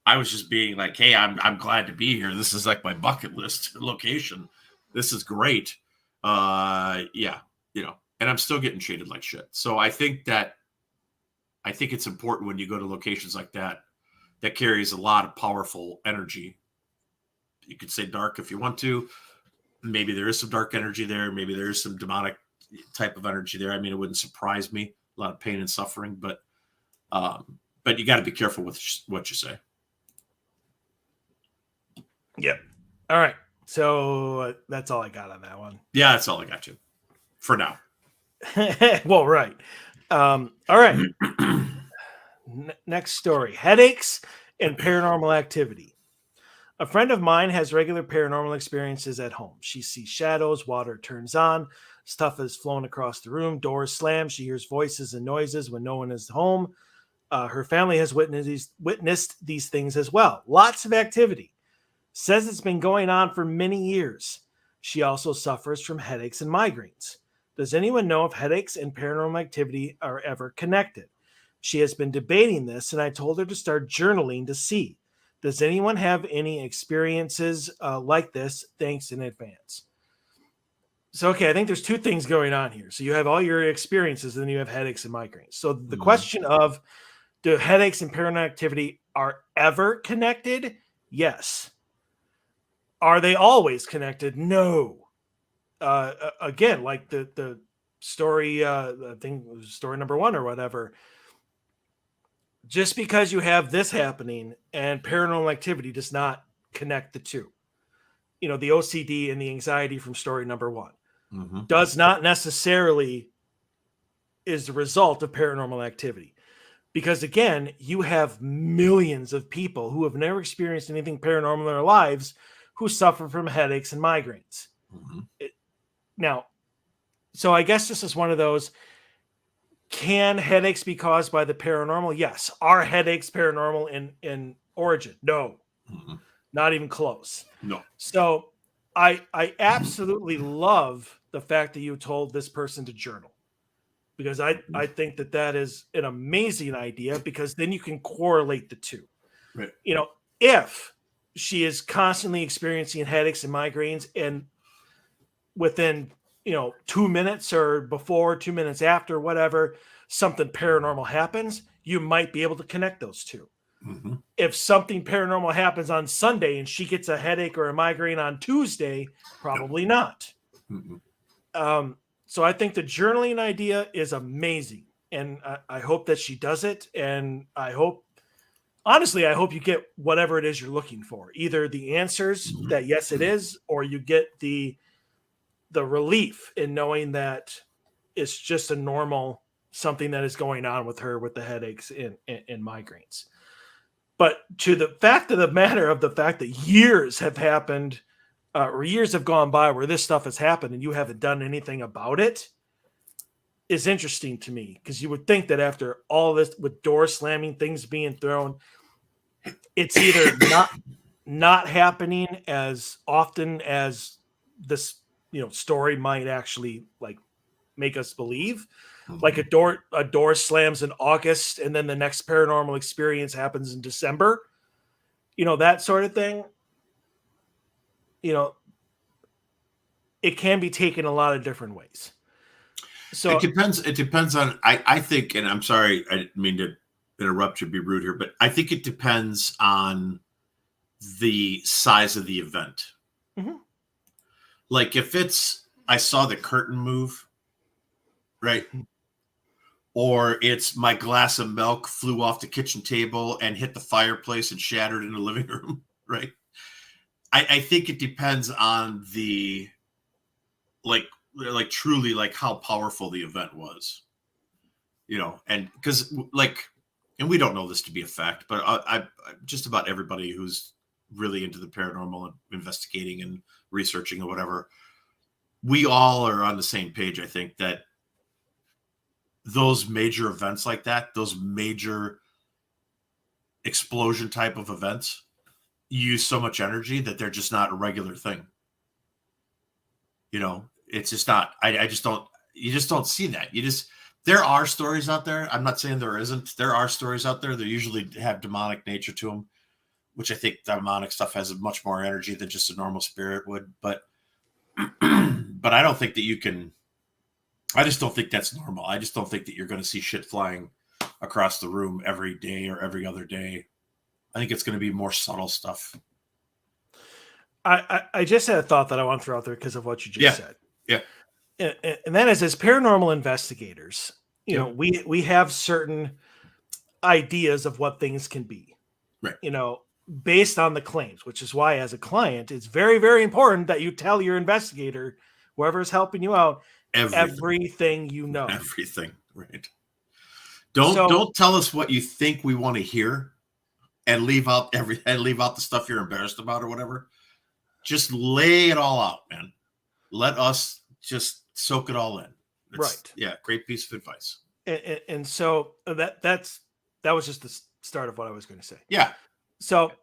I was just being like, hey, I'm glad to be here. This is like my bucket list location. This is great. And I'm still getting treated like shit. So I think it's important when you go to locations like that carries a lot of powerful energy. You could say dark if you want to. Maybe there is some dark energy there. Maybe there is some demonic type of energy there. I mean, it wouldn't surprise me. A lot of pain and suffering, but you got to be careful with what you say. Yep. All right. So that's all I got on that one. Yeah, that's all I got you for now. Well, right. All right. Next story: headaches and paranormal activity. A friend of mine has regular paranormal experiences at home. She sees shadows, water turns on, stuff has flown across the room, doors slam. She hears voices and noises when no one is home. Her family has witnessed these things as well. Lots of activity. Says it's been going on for many years. She also suffers from headaches and migraines. Does anyone know if headaches and paranormal activity are ever connected? She has been debating this, and I told her to start journaling to see. Does anyone have any experiences like this? Thanks in advance. So, okay, I think there's two things going on here. So you have all your experiences, and then you have headaches and migraines. So the question of, do headaches and paranormal activity are ever connected? Yes. Are they always connected? No. Again, like the story, I think it was story number 1 or whatever. Just because you have this happening and paranormal activity does not connect the two. The OCD and the anxiety from story number 1 does not necessarily is the result of paranormal activity. Because again, you have millions of people who have never experienced anything paranormal in their lives who suffer from headaches and migraines. Now, so I guess this is one of those, can headaches be caused by the paranormal? Yes. Are headaches paranormal in origin? No. Mhm. Not even close. No. So I absolutely love the fact that you told this person to journal, because I think that is an amazing idea, because then you can correlate the two. Right. You know, if she is constantly experiencing headaches and migraines, and within 2 minutes or before, 2 minutes after, whatever, something paranormal happens, you might be able to connect those two. Mm-hmm. If something paranormal happens on Sunday and she gets a headache or a migraine on Tuesday, probably not. Mm-hmm. So I think the journaling idea is amazing, and I hope that she does it. And honestly, I hope you get whatever it is you're looking for, either the answers that yes, it is, or you get the relief in knowing that it's just a normal something that is going on with her with the headaches and migraines. But to the fact of the matter of the fact that years have happened, or years have gone by where this stuff has happened and you haven't done anything about it, is interesting to me, because you would think that after all this, with doors slamming, things being thrown, it's either not happening as often as this story might actually make us believe. Like a door slams in August and then the next paranormal experience happens in December, that sort of thing. It can be taken a lot of different ways. So It depends on, I think, and I'm sorry, I didn't mean to interrupt you, be rude here, but I think it depends on the size of the event. Mm-hmm. Like if I saw the curtain move, right? Or it's my glass of milk flew off the kitchen table and hit the fireplace and shattered in the living room, right? I think it depends on the, like truly, like how powerful the event was, and because and we don't know this to be a fact, but I just about everybody who's really into the paranormal and investigating and researching or whatever, we all are on the same page. I think that those major events like that, those major explosion type of events, use so much energy that they're just not a regular thing. It's just not, you just don't see that. There are stories out there. I'm not saying there isn't. There are stories out there that usually have demonic nature to them, which I think demonic stuff has much more energy than just a normal spirit would. But, but I don't think that I just don't think that's normal. I just don't think that you're going to see shit flying across the room every day or every other day. I think it's going to be more subtle stuff. I just had a thought that I want to throw out there because of what you just said. Yeah. And that is, as paranormal investigators, we have certain ideas of what things can be, right? Based on the claims, which is why, as a client, it's very, very important that you tell your investigator, whoever's helping you out, everything you know. Everything, right? Don't tell us what you think we want to hear, and leave out the stuff you're embarrassed about or whatever. Just lay it all out, man. Let us just soak it all in. Right. Yeah, great piece of advice. And so that was just the start of what I was going to say. Yeah. So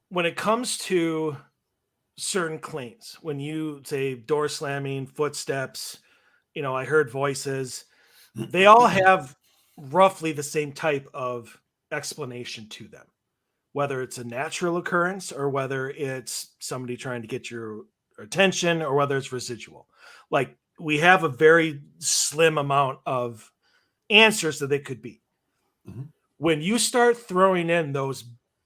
when it comes to certain claims, when you say door slamming, footsteps, I heard voices, they all have roughly the same type of explanation to them, whether it's a natural occurrence or whether it's somebody trying to get your attention or whether it's residual. Like, we have a very slim amount of answers that it could be. Mm-hmm. When you start throwing in those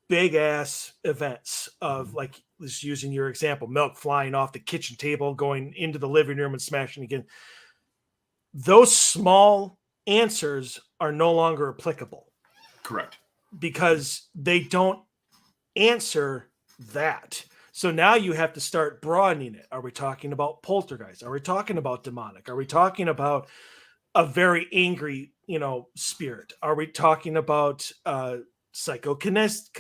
big ass events of, like, just using your example, milk flying off the kitchen table, going into the living room and smashing again, those small answers are no longer applicable. Correct. Because they don't answer that. So now you have to start broadening it. Are we talking about poltergeist? Are we talking about demonic? Are we talking about a very angry, spirit? Are we talking about psychokinesis?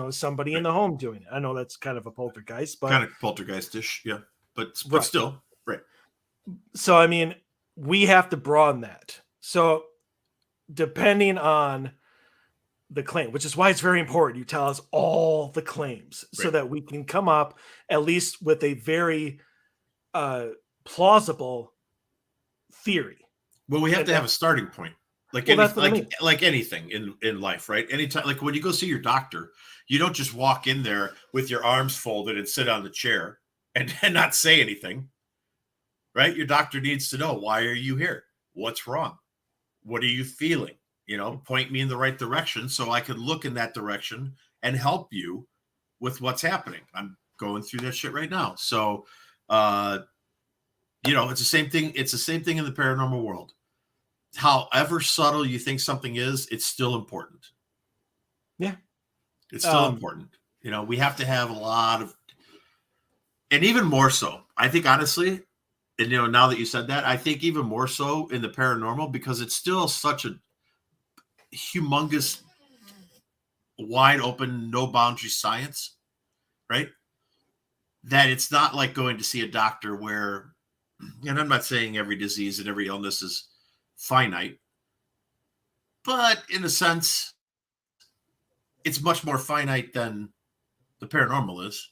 Somebody in the home doing it. I know that's kind of a poltergeist, but kind of poltergeistish, yeah. But right. Still, right. So I mean, we have to broaden that. So depending on the claim, which is why it's very important you tell us all the claims so Right. that we can come up at least with a very plausible theory. Well, we have And to have a starting point. Like Well, any, that's what I mean. like anything in life, right? Anytime, like when you go see your doctor, you don't just walk in there with your arms folded and sit on the chair and not say anything, right? Your doctor needs to know, why are you here? What's wrong? What are you feeling? You know, point me in the right direction so I can look in that direction and help you with what's happening. I'm going through that shit right now. So, you know, it's the same thing. It's the same thing in the paranormal world. However subtle you think something is, it's still important. Yeah. It's still important. You know, we have to have a lot of, and even more so, I think, honestly, and, you know, now that you said that, I think even more so in the paranormal, because it's still such a humongous, wide open, no boundary science, right? That it's not like going to see a doctor where, and I'm not saying every disease and every illness is finite, but in a sense, it's much more finite than the paranormal is,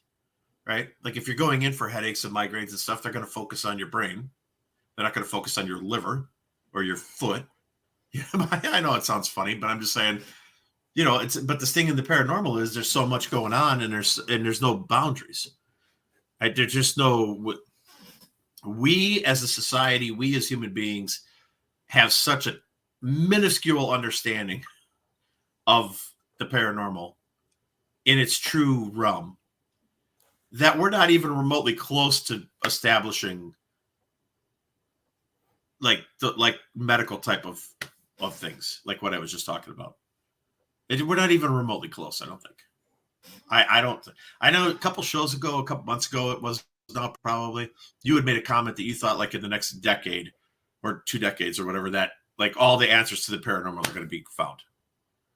right? Like if you're going in for headaches and migraines and stuff, they're going to focus on your brain. They're not going to focus on your liver or your foot. I know it sounds funny, but I'm just saying, you know, but the thing in the paranormal is there's so much going on, and there's no boundaries. Right? There's just no, we as a society, we as human beings have such a minuscule understanding of the paranormal in its true realm that we're not even remotely close to establishing like medical type of things, like what I was just talking about. We're not even remotely close, I don't think. I don't. I know a couple shows ago, a couple months ago, it was not probably, you had made a comment that you thought like in the next decade or 2 decades or whatever, that like all the answers to the paranormal are going to be found.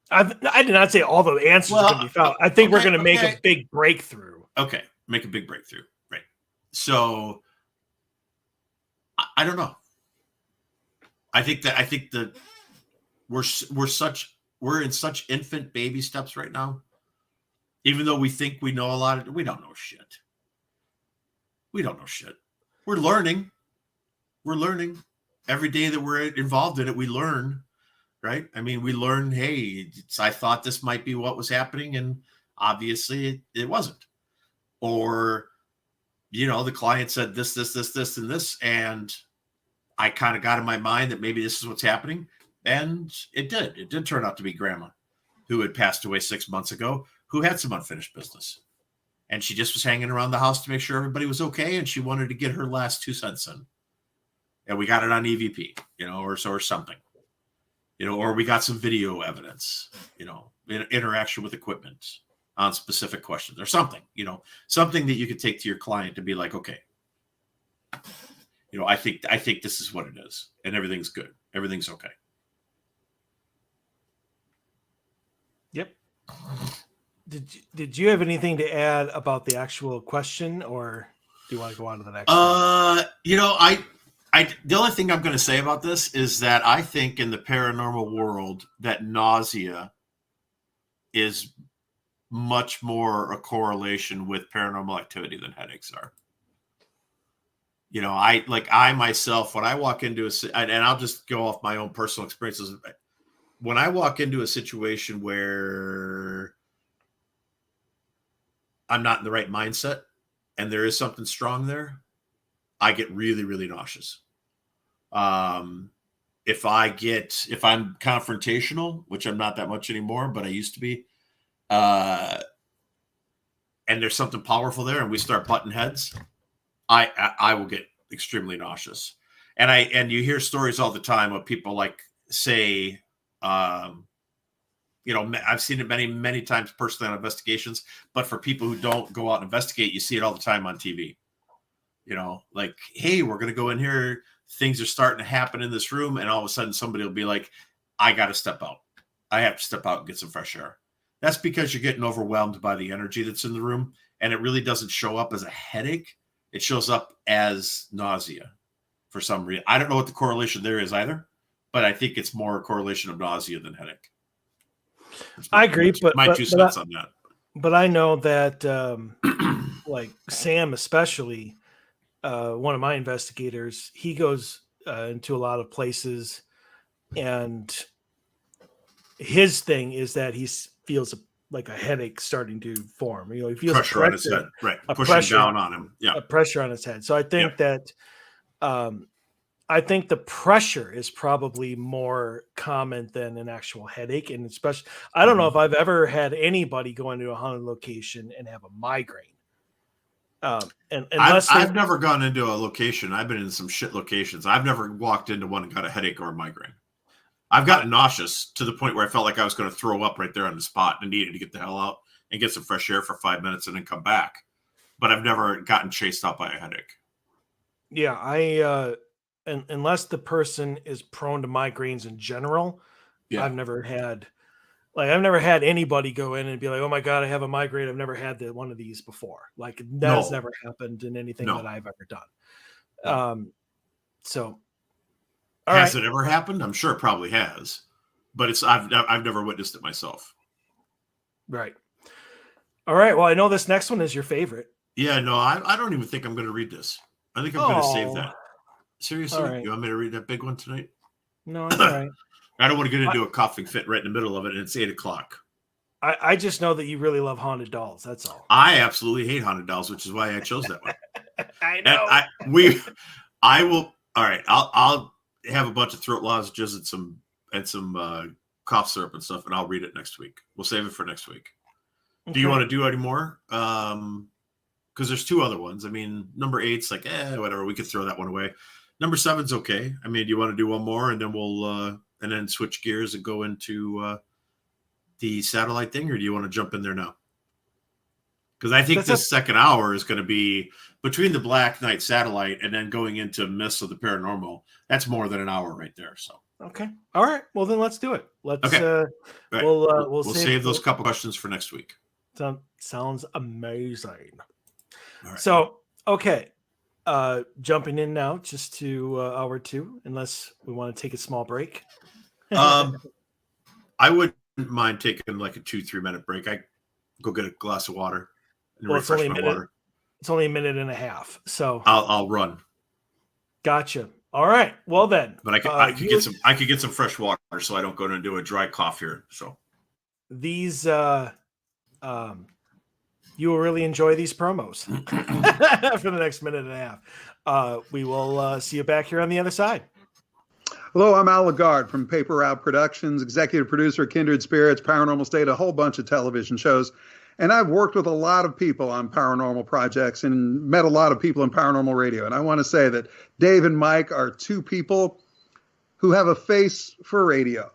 I did not say all the answers are going to be found. I think we're going to make a big breakthrough. Okay, make a big breakthrough, right? So I don't know. I think that we're in such infant baby steps right now. Even though we think we know a lot, we don't know shit. We don't know shit. We're learning. We're learning. Every day that we're involved in it, we learn, right? I mean, we learn, hey, I thought this might be what was happening, and obviously it wasn't. Or, you know, the client said this, and this, and I kind of got in my mind that maybe this is what's happening. And it did. It did turn out to be grandma, who had passed away 6 months ago, who had some unfinished business. And she just was hanging around the house to make sure everybody was okay. And she wanted to get her last 2 cents in. And we got it on EVP, you know, or something, you know, or we got some video evidence, you know, interaction with equipment on specific questions or something, you know, something that you could take to your client to be like, okay, you know, I think this is what it is, and everything's good. Everything's okay. Yep. Did you have anything to add about the actual question, or do you want to go on to the next one? You know, the only thing I'm going to say about this is that I think in the paranormal world that nausea is much more a correlation with paranormal activity than headaches are. You know, I myself, when I walk into and I'll just go off my own personal experiences. When I walk into a situation where I'm not in the right mindset and there is something strong there, I get really, really nauseous. If I'm confrontational, which I'm not that much anymore, but I used to be, and there's something powerful there and we start butting heads, I will get extremely nauseous. And you hear stories all the time of people like say, you know, I've seen it many, many times personally on investigations, but for people who don't go out and investigate, you see it all the time on TV. You know, like, hey, we're going to go in here. Things are starting to happen in this room. And all of a sudden somebody will be like, I got to step out. I have to step out and get some fresh air. That's because you're getting overwhelmed by the energy that's in the room. And it really doesn't show up as a headache. It shows up as nausea for some reason. I don't know what the correlation there is either, but I think it's more a correlation of nausea than headache. I agree, but my 2 cents on that. But I know that, like Sam, especially one of my investigators, he goes into a lot of places, and his thing is that he feels like a headache starting to form. You know, he feels Pressure on his head, right? Pushing down on him. Yeah, a pressure on his head. So I think that. I think the pressure is probably more common than an actual headache. And especially, I don't know if I've ever had anybody go into a haunted location and have a migraine. And I've never gone into a location. I've been in some shit locations. I've never walked into one and got a headache or a migraine. I've gotten nauseous to the point where I felt like I was going to throw up right there on the spot and needed to get the hell out and get some fresh air for 5 minutes and then come back. But I've never gotten chased out by a headache. Yeah, and unless the person is prone to migraines in general, I've never had anybody go in and be like, "Oh my God, I have a migraine. I've never had one of these before." Like that has never happened in anything that I've ever done. So, has it ever happened? I'm sure it probably has, but I've never witnessed it myself. Right. All right. Well, I know this next one is your favorite. Yeah. No, I don't even think I'm going to read this. I think I'm going to save that. Seriously, you want me to read that big one tonight? No, it's all right. I don't want to get into a coughing fit right in the middle of it, and it's 8:00. I just know that you really love haunted dolls. That's all. I absolutely hate haunted dolls, which is why I chose that one. I know. I will. All right, I'll have a bunch of throat lozenges and some cough syrup and stuff, and I'll read it next week. We'll save it for next week. Okay. Do you want to do any more? Because there's 2 other ones. I mean, number 8's like, whatever. We could throw that one away. Number 7's okay. I mean, do you want to do one more, and then we'll and then switch gears and go into the satellite thing, or do you want to jump in there now? Because I think this second hour is going to be between the Black Knight satellite and then going into Myths of the Paranormal. That's more than an hour right there. So okay, all right. Well, then let's do it. Let's. Okay. Right. We'll save those couple questions for next week. Sounds amazing. All right. So okay. Jumping in now just to hour 2, unless we want to take a small break. I wouldn't mind taking like a 2-3 minute break. I go get a glass of water and refresh my water. It's only a minute and a half, so I'll run. Gotcha. All right. Well then, but I could get some fresh water so I don't go into a dry cough here. So these you will really enjoy these promos for the next minute and a half. We will see you back here on the other side. Hello, I'm Al Lagarde from Paper Route Productions, executive producer, Kindred Spirits, Paranormal State, a whole bunch of television shows. And I've worked with a lot of people on paranormal projects and met a lot of people in paranormal radio. And I want to say that Dave and Mike are 2 people who have a face for radio,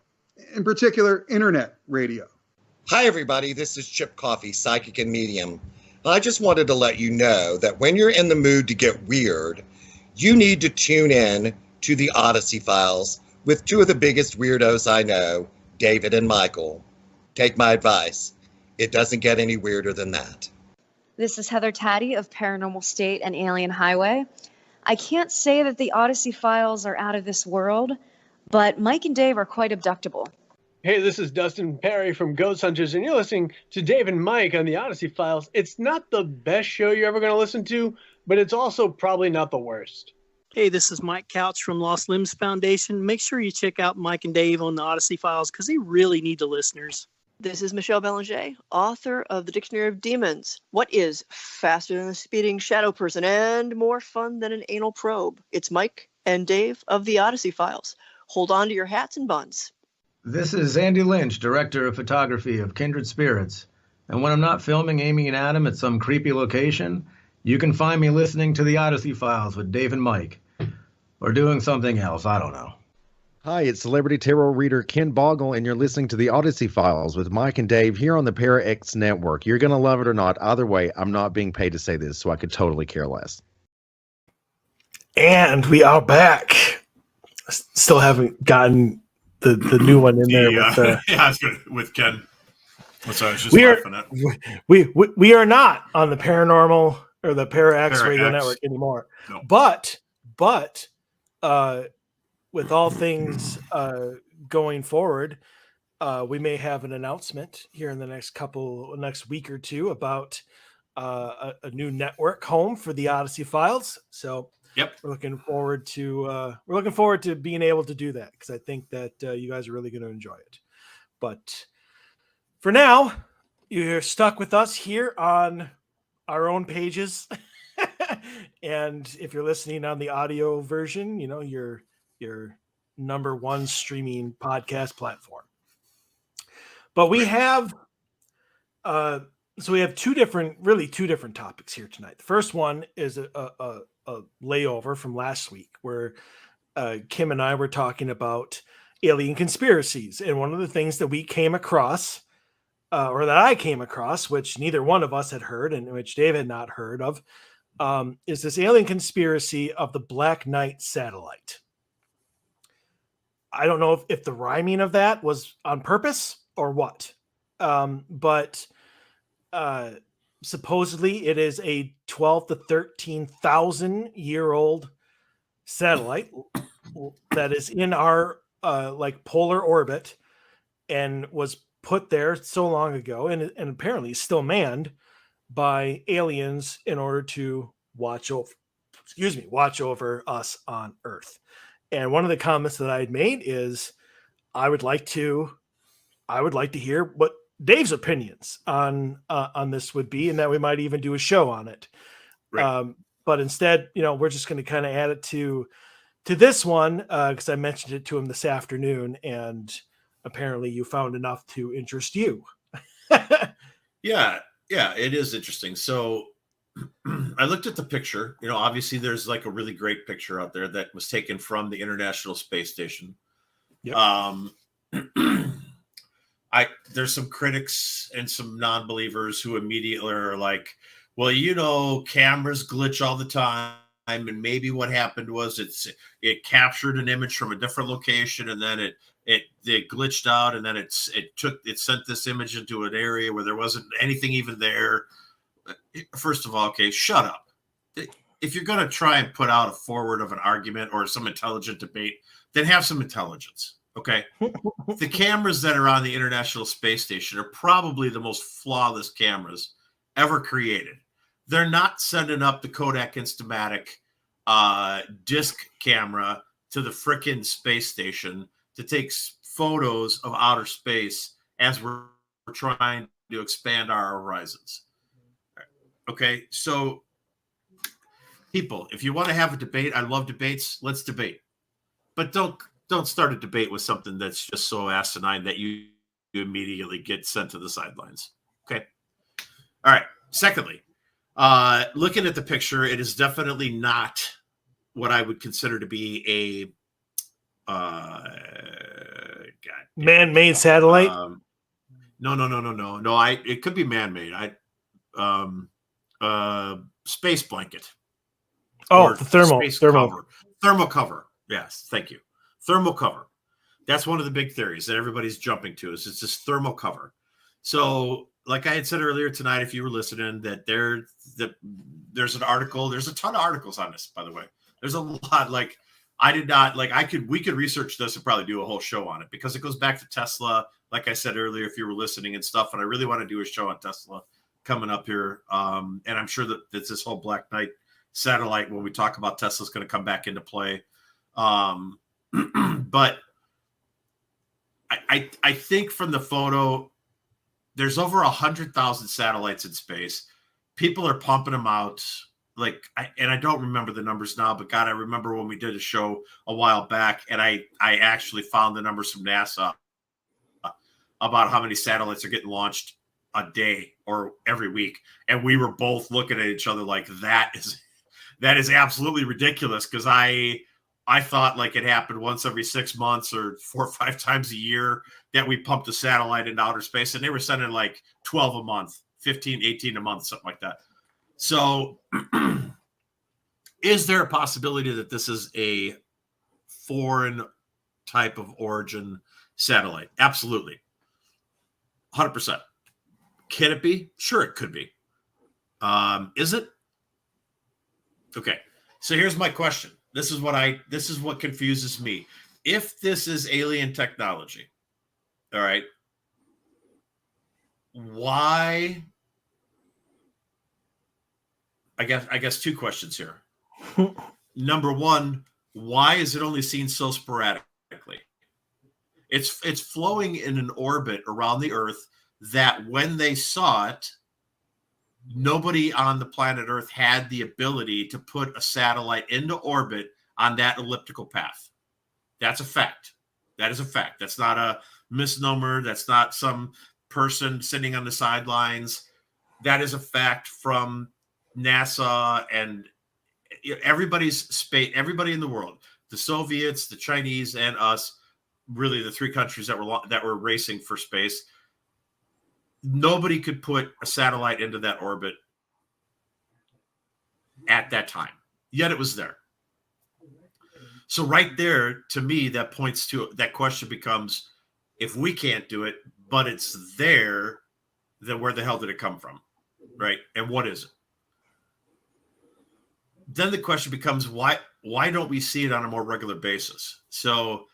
in particular, internet radio. Hi, everybody. This is Chip Coffey, psychic and medium. I just wanted to let you know that when you're in the mood to get weird, you need to tune in to the Odyssey Files with 2 of the biggest weirdos I know, David and Michael. Take my advice. It doesn't get any weirder than that. This is Heather Taddy of Paranormal State and Alien Highway. I can't say that the Odyssey Files are out of this world, but Mike and Dave are quite abductable. Hey, this is Dustin Perry from Ghost Hunters, and you're listening to Dave and Mike on the Odyssey Files. It's not the best show you're ever going to listen to, but it's also probably not the worst. Hey, this is Mike Couch from Lost Limbs Foundation. Make sure you check out Mike and Dave on the Odyssey Files because they really need the listeners. This is Michelle Belanger, author of The Dictionary of Demons. What is faster than a speeding shadow person and more fun than an anal probe? It's Mike and Dave of the Odyssey Files. Hold on to your hats and buns. This is Andy Lynch, director of photography of Kindred Spirits. And when I'm not filming Amy and Adam at some creepy location, you can find me listening to the Odyssey Files with Dave and Mike. Or doing something else, I don't know. Hi, it's celebrity tarot reader Ken Boggle, and you're listening to the Odyssey Files with Mike and Dave here on the ParaX Network. You're going to love it or not. Either way, I'm not being paid to say this, so I could totally care less. And we are back. Still haven't gotten the new one in there. Yeah, it's good with Ken. So I was just laughing at. We are not on the paranormal or the ParaX Radio Network anymore. No. But with all things going forward, we may have an announcement here in the next week or two about a new network home for the Odyssey Files. So yep, we're looking forward to being able to do that, because I think that you guys are really going to enjoy it. But for now, you're stuck with us here on our own pages. And if you're listening on the audio version, your number one streaming podcast platform. But we have we have two different topics here tonight. The first one is a layover from last week, where Kim and I were talking about alien conspiracies. And one of the things that we came across, or that I came across, which neither one of us had heard and which Dave had not heard of, is this alien conspiracy of the Black Knight satellite. I don't know if the rhyming of that was on purpose or what, but supposedly it is a 12 to 13,000 year old satellite that is in our polar orbit and was put there so long ago, and apparently still manned by aliens in order to watch over us on Earth. And one of the comments that I had made is I would like to hear what Dave's opinions on this would be, and that we might even do a show on it. Right. But instead, we're just going to kind of add it to this one because I mentioned it to him this afternoon, and apparently you found enough to interest you. Yeah, it is interesting. So I looked at the picture. Obviously there's like a really great picture out there that was taken from the International Space Station. Yep. There's some critics and some non-believers who immediately are like, well, cameras glitch all the time, and maybe what happened was it captured an image from a different location, and then it glitched out, and then it sent this image into an area where there wasn't anything even there. First of all, okay, shut up. If you're going to try and put out a forward of an argument or some intelligent debate, then have some intelligence. Okay. The cameras that are on the International Space Station are probably the most flawless cameras ever created. They're not sending up the Kodak Instamatic disc camera to the frickin' space station to take photos of outer space as we're trying to expand our horizons. Okay, so people, if you want to have a debate, I love debates. Let's debate, but don't start a debate with something that's just so asinine that you immediately get sent to the sidelines. Okay, all right. Secondly, looking at the picture, it is definitely not what I would consider to be a man-made satellite. No. It could be man-made. Space blanket. Oh, the thermal cover. Yes, thank you. Thermal cover. That's one of the big theories that everybody's jumping to, is it's this thermal cover. So, like I had said earlier tonight, if you were listening, that there's an article. There's a ton of articles on this, by the way. There's a lot. We could research this and probably do a whole show on it, because it goes back to Tesla. Like I said earlier, if you were listening and stuff, and I really want to do a show on Tesla coming up here. And I'm sure that it's this whole Black Knight satellite, when we talk about Tesla, is going to come back into play. But I think from the photo, there's over 100,000 satellites in space. People are pumping them out. I don't remember the numbers now, but God, I remember when we did a show a while back, and I actually found the numbers from NASA about how many satellites are getting launched a day or every week. And we were both looking at each other like, that is absolutely ridiculous. Because I thought like it happened once every 6 months or 4 or 5 times a year that we pumped a satellite into outer space, and they were sending like 12 a month, 15, 18 a month, something like that. So is there a possibility that this is a foreign type of origin satellite? Absolutely. 100%. Can it be? Sure, it could be. Is it? Okay. So here's my question. This is what confuses me. If this is alien technology, All right. Why? I guess two questions here. Number one, why is it only seen so sporadically? It's flowing in an orbit around the Earth that when they saw it, nobody on the planet Earth had the ability to put a satellite into orbit on that elliptical path. That's a fact. That is a fact. That's not a misnomer. That's not some person sitting on the sidelines. That is a fact from NASA and everybody's space, everybody in the world, the Soviets, the Chinese, and us, really the three countries that were racing for space. Nobody could put a satellite into that orbit at that time, yet it was there. So right there, to me, that points to that question becomes, if we can't do it, but it's there, then where the hell did it come from? Right? And what is it? Then the question becomes, why don't we see it on a more regular basis? So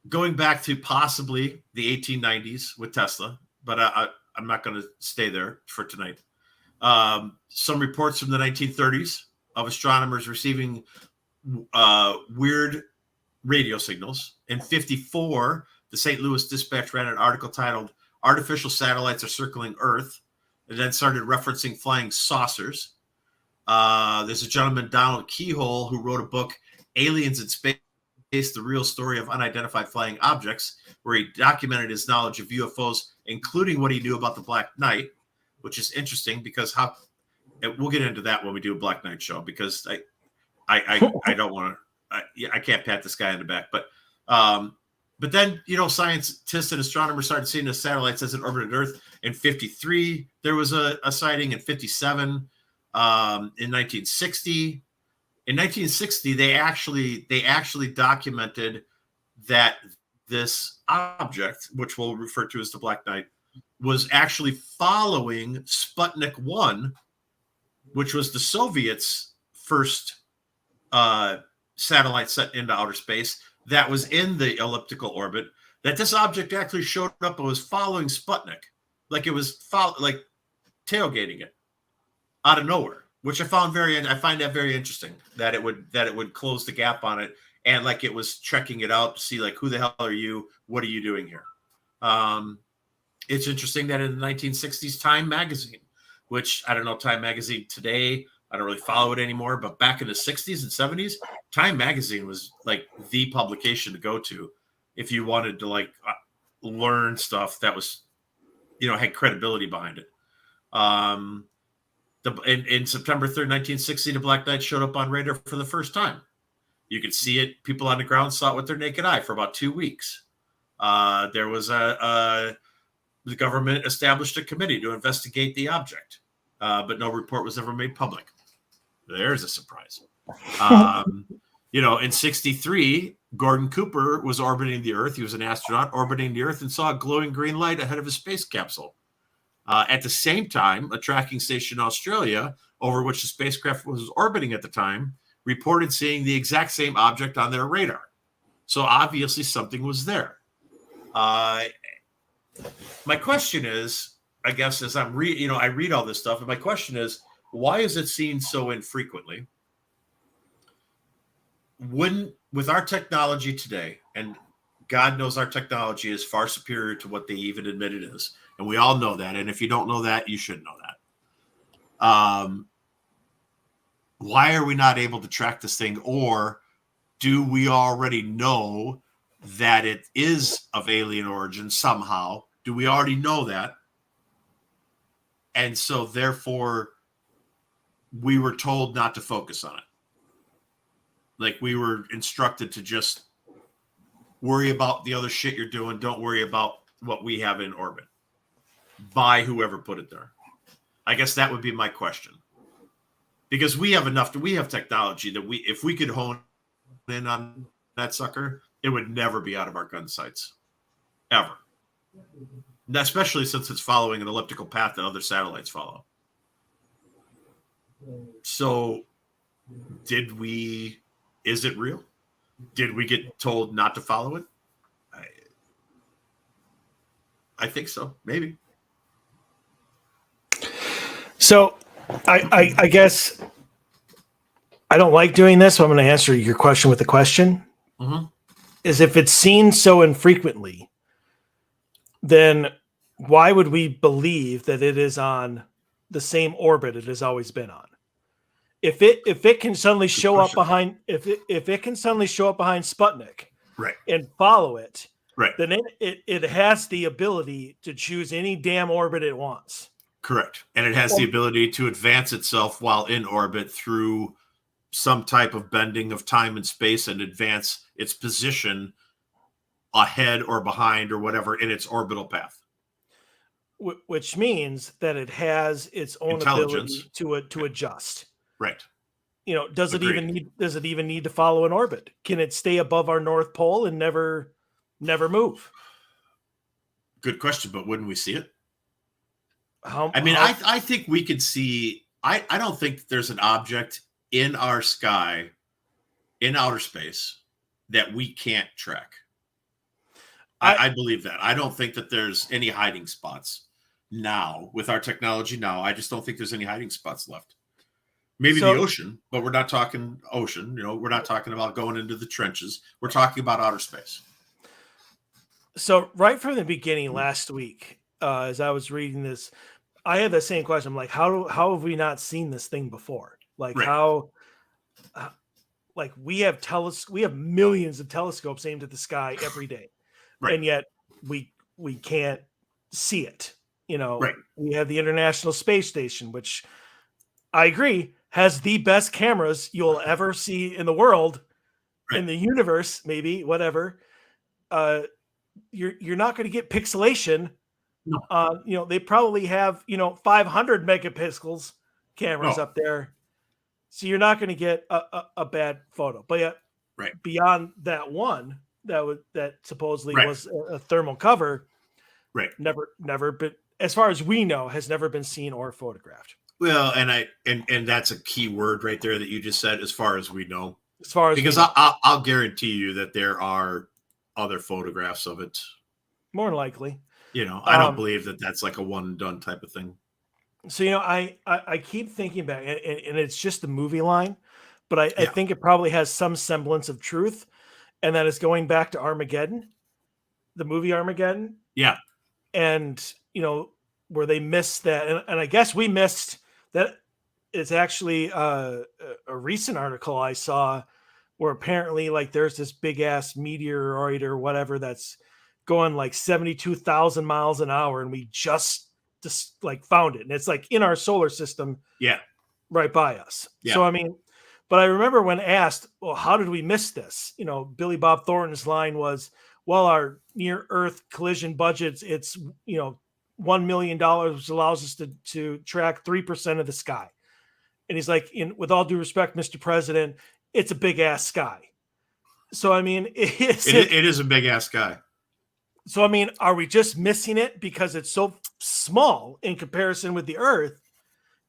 going back to possibly the 1890s with Tesla, but I'm not going to stay there for tonight. Some reports from the 1930s of astronomers receiving weird radio signals. In 1954, the St. Louis Dispatch ran an article titled "Artificial Satellites Are Circling Earth," and then started referencing flying saucers. There's a gentleman, Donald Keyhole, who wrote a book, "Aliens in Space: The Real Story of Unidentified Flying Objects," where he documented his knowledge of UFOs, including what he knew about the Black Knight, which is interesting because we'll get into that when we do a Black Knight show, because I don't want to, I can't pat this guy on the back, but then, scientists and astronomers started seeing the satellites as it orbited Earth. In 1953, there was a sighting. In 1957, in 1960. In 1960, they actually documented that this object, which we'll refer to as the Black Knight, was actually following Sputnik 1, which was the Soviets' first satellite set into outer space that was in the elliptical orbit. That this object actually showed up and was following Sputnik, like it was tailgating it out of nowhere. Which I find that very interesting, that it would close the gap on it, and like it was checking it out to see like, who the hell are you? What are you doing here? It's interesting that in the 1960s, Time magazine, which I don't know Time magazine today, I don't really follow it anymore, but back in the 60s and 70s, Time magazine was like the publication to go to if you wanted to learn stuff that was, had credibility behind it. In September 3rd, 1960, the Black Knight showed up on radar for the first time. You could see it. People on the ground saw it with their naked eye for about 2 weeks. There was the government established a committee to investigate the object, but no report was ever made public. There's a surprise. In 1963, Gordon Cooper was orbiting the Earth. He was an astronaut orbiting the Earth and saw a glowing green light ahead of his space capsule. At the same time, a tracking station in Australia, over which the spacecraft was orbiting at the time, reported seeing the exact same object on their radar. So obviously something was there. My question is, I guess, as I read all this stuff, and my question is, why is it seen so infrequently? With our technology today, and God knows our technology is far superior to what they even admit it is. And we all know that. And if you don't know that, you should know that. Why are we not able to track this thing? Or do we already know that it is of alien origin somehow? Do we already know that? And so therefore, we were told not to focus on it. Like we were instructed to just worry about the other shit you're doing. Don't worry about what we have in orbit by whoever put it there. I guess that would be my question. Because we have technology that if we could hone in on that sucker, it would never be out of our gun sights. Ever. And especially since it's following an elliptical path that other satellites follow. So, is it real? Did we get told not to follow it? I think so. Maybe. So I guess I don't like doing this, so I'm going to answer your question with a question. Mm-hmm. Is if it's seen so infrequently, then why would we believe that it is on the same orbit it has always been on? If it can suddenly show up behind if it can suddenly show up behind Sputnik, right, and follow it, right, then it has the ability to choose any damn orbit it wants. Correct, and it has the ability to advance itself while in orbit through some type of bending of time and space and advance its position ahead or behind or whatever in its orbital path. Which means that it has its own ability to adjust. Right. Does it even need to follow an orbit? Can it stay above our North Pole and never move? Good question, but wouldn't we see it? I I think we could see. I don't think there's an object in our sky, in outer space, that we can't track. I believe that. I don't think that there's any hiding spots now with our technology now. I just don't think there's any hiding spots left. Maybe the ocean, but we're not talking ocean. We're not talking about going into the trenches. We're talking about outer space. So right from the beginning last week, as I was reading this, I had the same question. I'm like, how have we not seen this thing before? Like how, like we have millions of telescopes aimed at the sky every day, and yet we can't see it. We have the International Space Station, which I agree has the best cameras you'll ever see in the world, in the universe, maybe whatever. You're not going to get pixelation. No. They probably have 500 megapixels cameras up there, so you're not going to get a bad photo. But yet, beyond that one that supposedly was a thermal cover, never, but as far as we know, has never been seen or photographed. Well, and that's a key word right there that you just said. As far as we know, because I'll guarantee you that there are other photographs of it. More than likely, I don't believe that that's like a one and done type of thing. So I keep thinking back, and it's just the movie line, but I think it probably has some semblance of truth, and that is going back to Armageddon, the movie Armageddon. Yeah, and where they missed that, and I guess we missed that. It's actually a recent article I saw where apparently like there's this big ass meteoroid or whatever that's going like 72,000 miles an hour, and we just like found it, and it's like in our solar system, right by us. So but I remember when asked, well, how did we miss this? Billy Bob Thornton's line was, well, our near Earth collision budgets, it's $1 million, which allows us to track 3% of the sky. And he's like, with all due respect, Mr. President, it's a big ass sky. So it is a big ass sky. So are we just missing it because it's so small in comparison with the Earth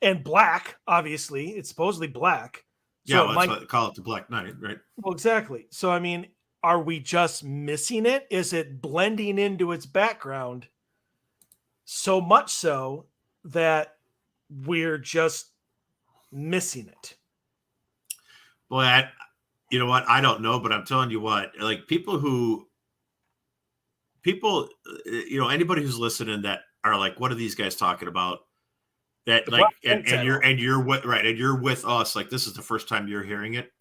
and black? Obviously, it's supposedly black. So that's why they call it the Black Knight, right? Well, exactly. So are we just missing it? Is it blending into its background so much so that we're just missing it? Boy, you know what? I don't know, but I'm telling you what, like people, anybody who's listening that are like, what are these guys talking about? That like, and you're with us. Like, this is the first time you're hearing it.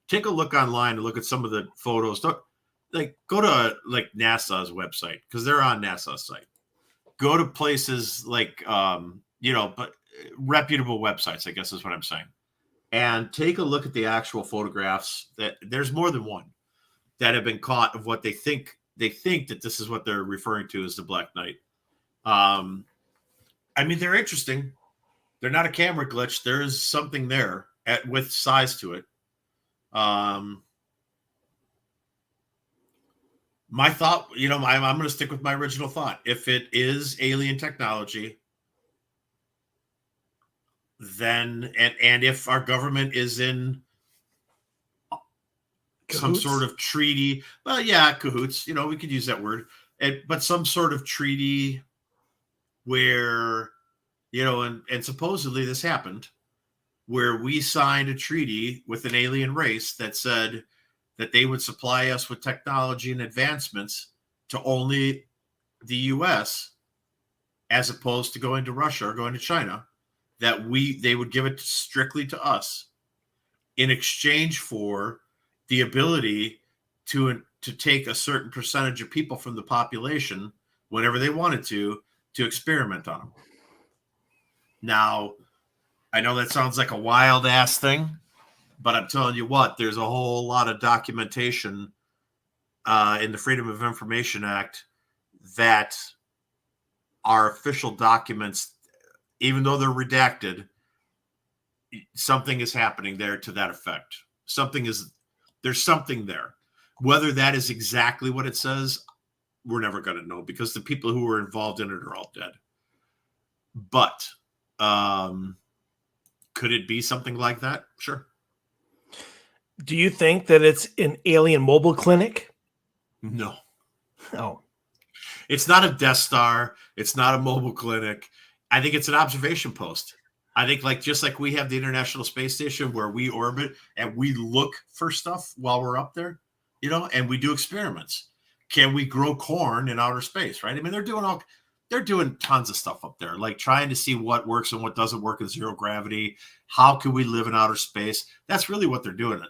Take a look online and look at some of the photos. Go to like NASA's website, because they're on NASA's site. Go to places like, but reputable websites, I guess is what I'm saying. And take a look at the actual photographs. That there's more than one that have been caught of what they think that this is what they're referring to as the Black Knight. They're interesting. They're not a camera glitch. There is something there with size to it. My thought, I'm going to stick with my original thought. If it is alien technology, then, and if our government is in some sort of treaty, cahoots, we could use that word. but some sort of treaty where, and supposedly this happened, where we signed a treaty with an alien race that said that they would supply us with technology and advancements to only the U.S. as opposed to going to Russia or going to China, that they would give it strictly to us in exchange for the ability to take a certain percentage of people from the population whenever they wanted to experiment on them. Now, I know that sounds like a wild ass thing, but I'm telling you what, there's a whole lot of documentation in the Freedom of Information Act that are official documents, even though they're redacted. Something is happening there to that effect. There's something there. Whether that is exactly what it says, we're never going to know, because the people who were involved in it are all dead. But could it be something like that? Sure. Do you think that it's an alien mobile clinic? No. Oh. It's not a Death Star. It's not a mobile clinic. I think it's an observation post. I think just like we have the International Space Station where we orbit and we look for stuff while we're up there, and we do experiments. Can we grow corn in outer space, right? I mean, they're doing tons of stuff up there, like trying to see what works and what doesn't work in zero gravity. How can we live in outer space? That's really what they're doing,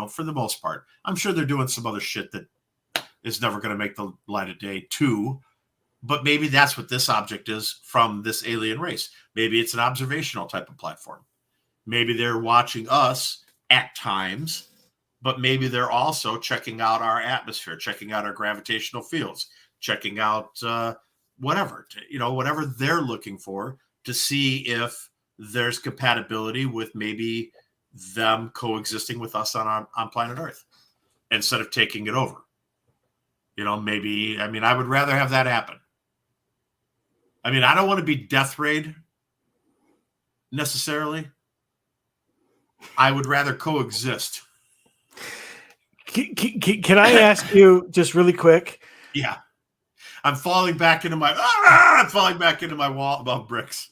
for the most part. I'm sure they're doing some other shit that is never going to make the light of day too. But maybe that's what this object is from this alien race. Maybe it's an observational type of platform. Maybe they're watching us at times, but maybe they're also checking out our atmosphere, checking out our gravitational fields, checking out whatever they're looking for to see if there's compatibility with maybe them coexisting with us on planet Earth instead of taking it over. I would rather have that happen. I don't want to be death rayed necessarily. I would rather coexist. Can I ask you just really quick? Yeah. I'm falling back into my wall about bricks.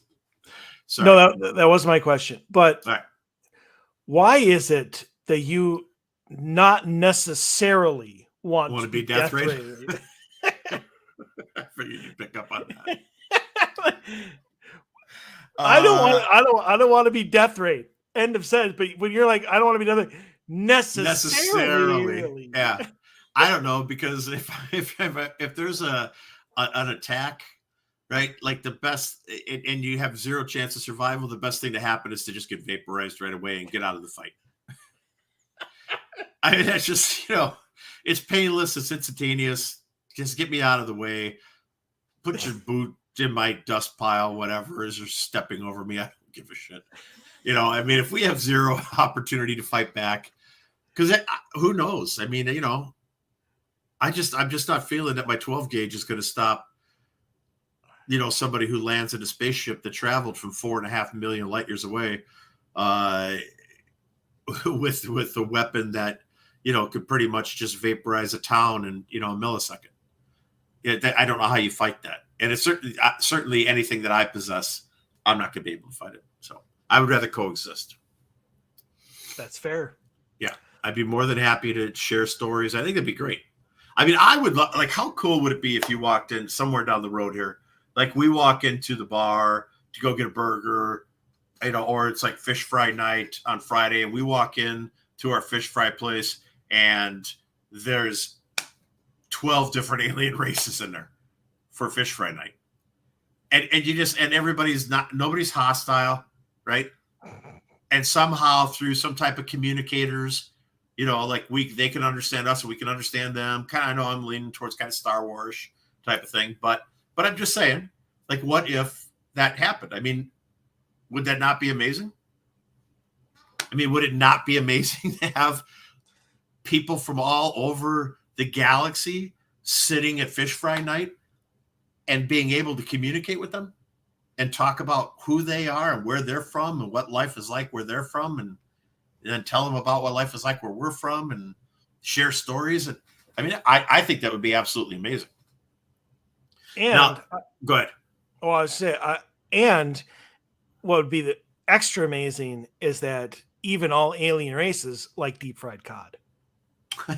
Sorry. No, that was my question. But right. Why is it that you not necessarily want to be death rated? I figured you'd pick up on that. I don't want to be death rate. End of sentence. But when you're like, I don't want to be death rate, necessarily. Yeah. I don't know, because if there's an attack, right? Like the best, and you have zero chance of survival, the best thing to happen is to just get vaporized right away and get out of the fight. That's just, it's painless. It's instantaneous. Just get me out of the way. Put your boot in my dust pile, whatever, as you're stepping over me. I don't give a shit. If we have zero opportunity to fight back, because who knows? I'm just not feeling that my 12 gauge is going to stop, somebody who lands in a spaceship that traveled from 4.5 million light years away, with a weapon that, could pretty much just vaporize a town in, a millisecond. I don't know how you fight that. And it's certainly anything that I possess, I'm not going to be able to fight it. So I would rather coexist. That's fair. Yeah. I'd be more than happy to share stories. I think that'd be great. I would how cool would it be if you walked in somewhere down the road here? Like we walk into the bar to go get a burger, or it's like fish fry night on Friday, and we walk in to our fish fry place and there's 12 different alien races in there for fish fry night. And nobody's hostile, right? And somehow through some type of communicators, they can understand us and we can understand them. I know I'm leaning towards kind of Star Wars type of thing, but I'm just saying, what if that happened? Would that not be amazing? Would it not be amazing to have people from all over the galaxy sitting at fish fry night and being able to communicate with them and talk about who they are and where they're from and what life is like where they're from, and then tell them about what life is like where we're from and share stories? And I think that would be absolutely amazing. And Now, go ahead. I was say, and what would be the extra amazing is that even all alien races like deep fried cod.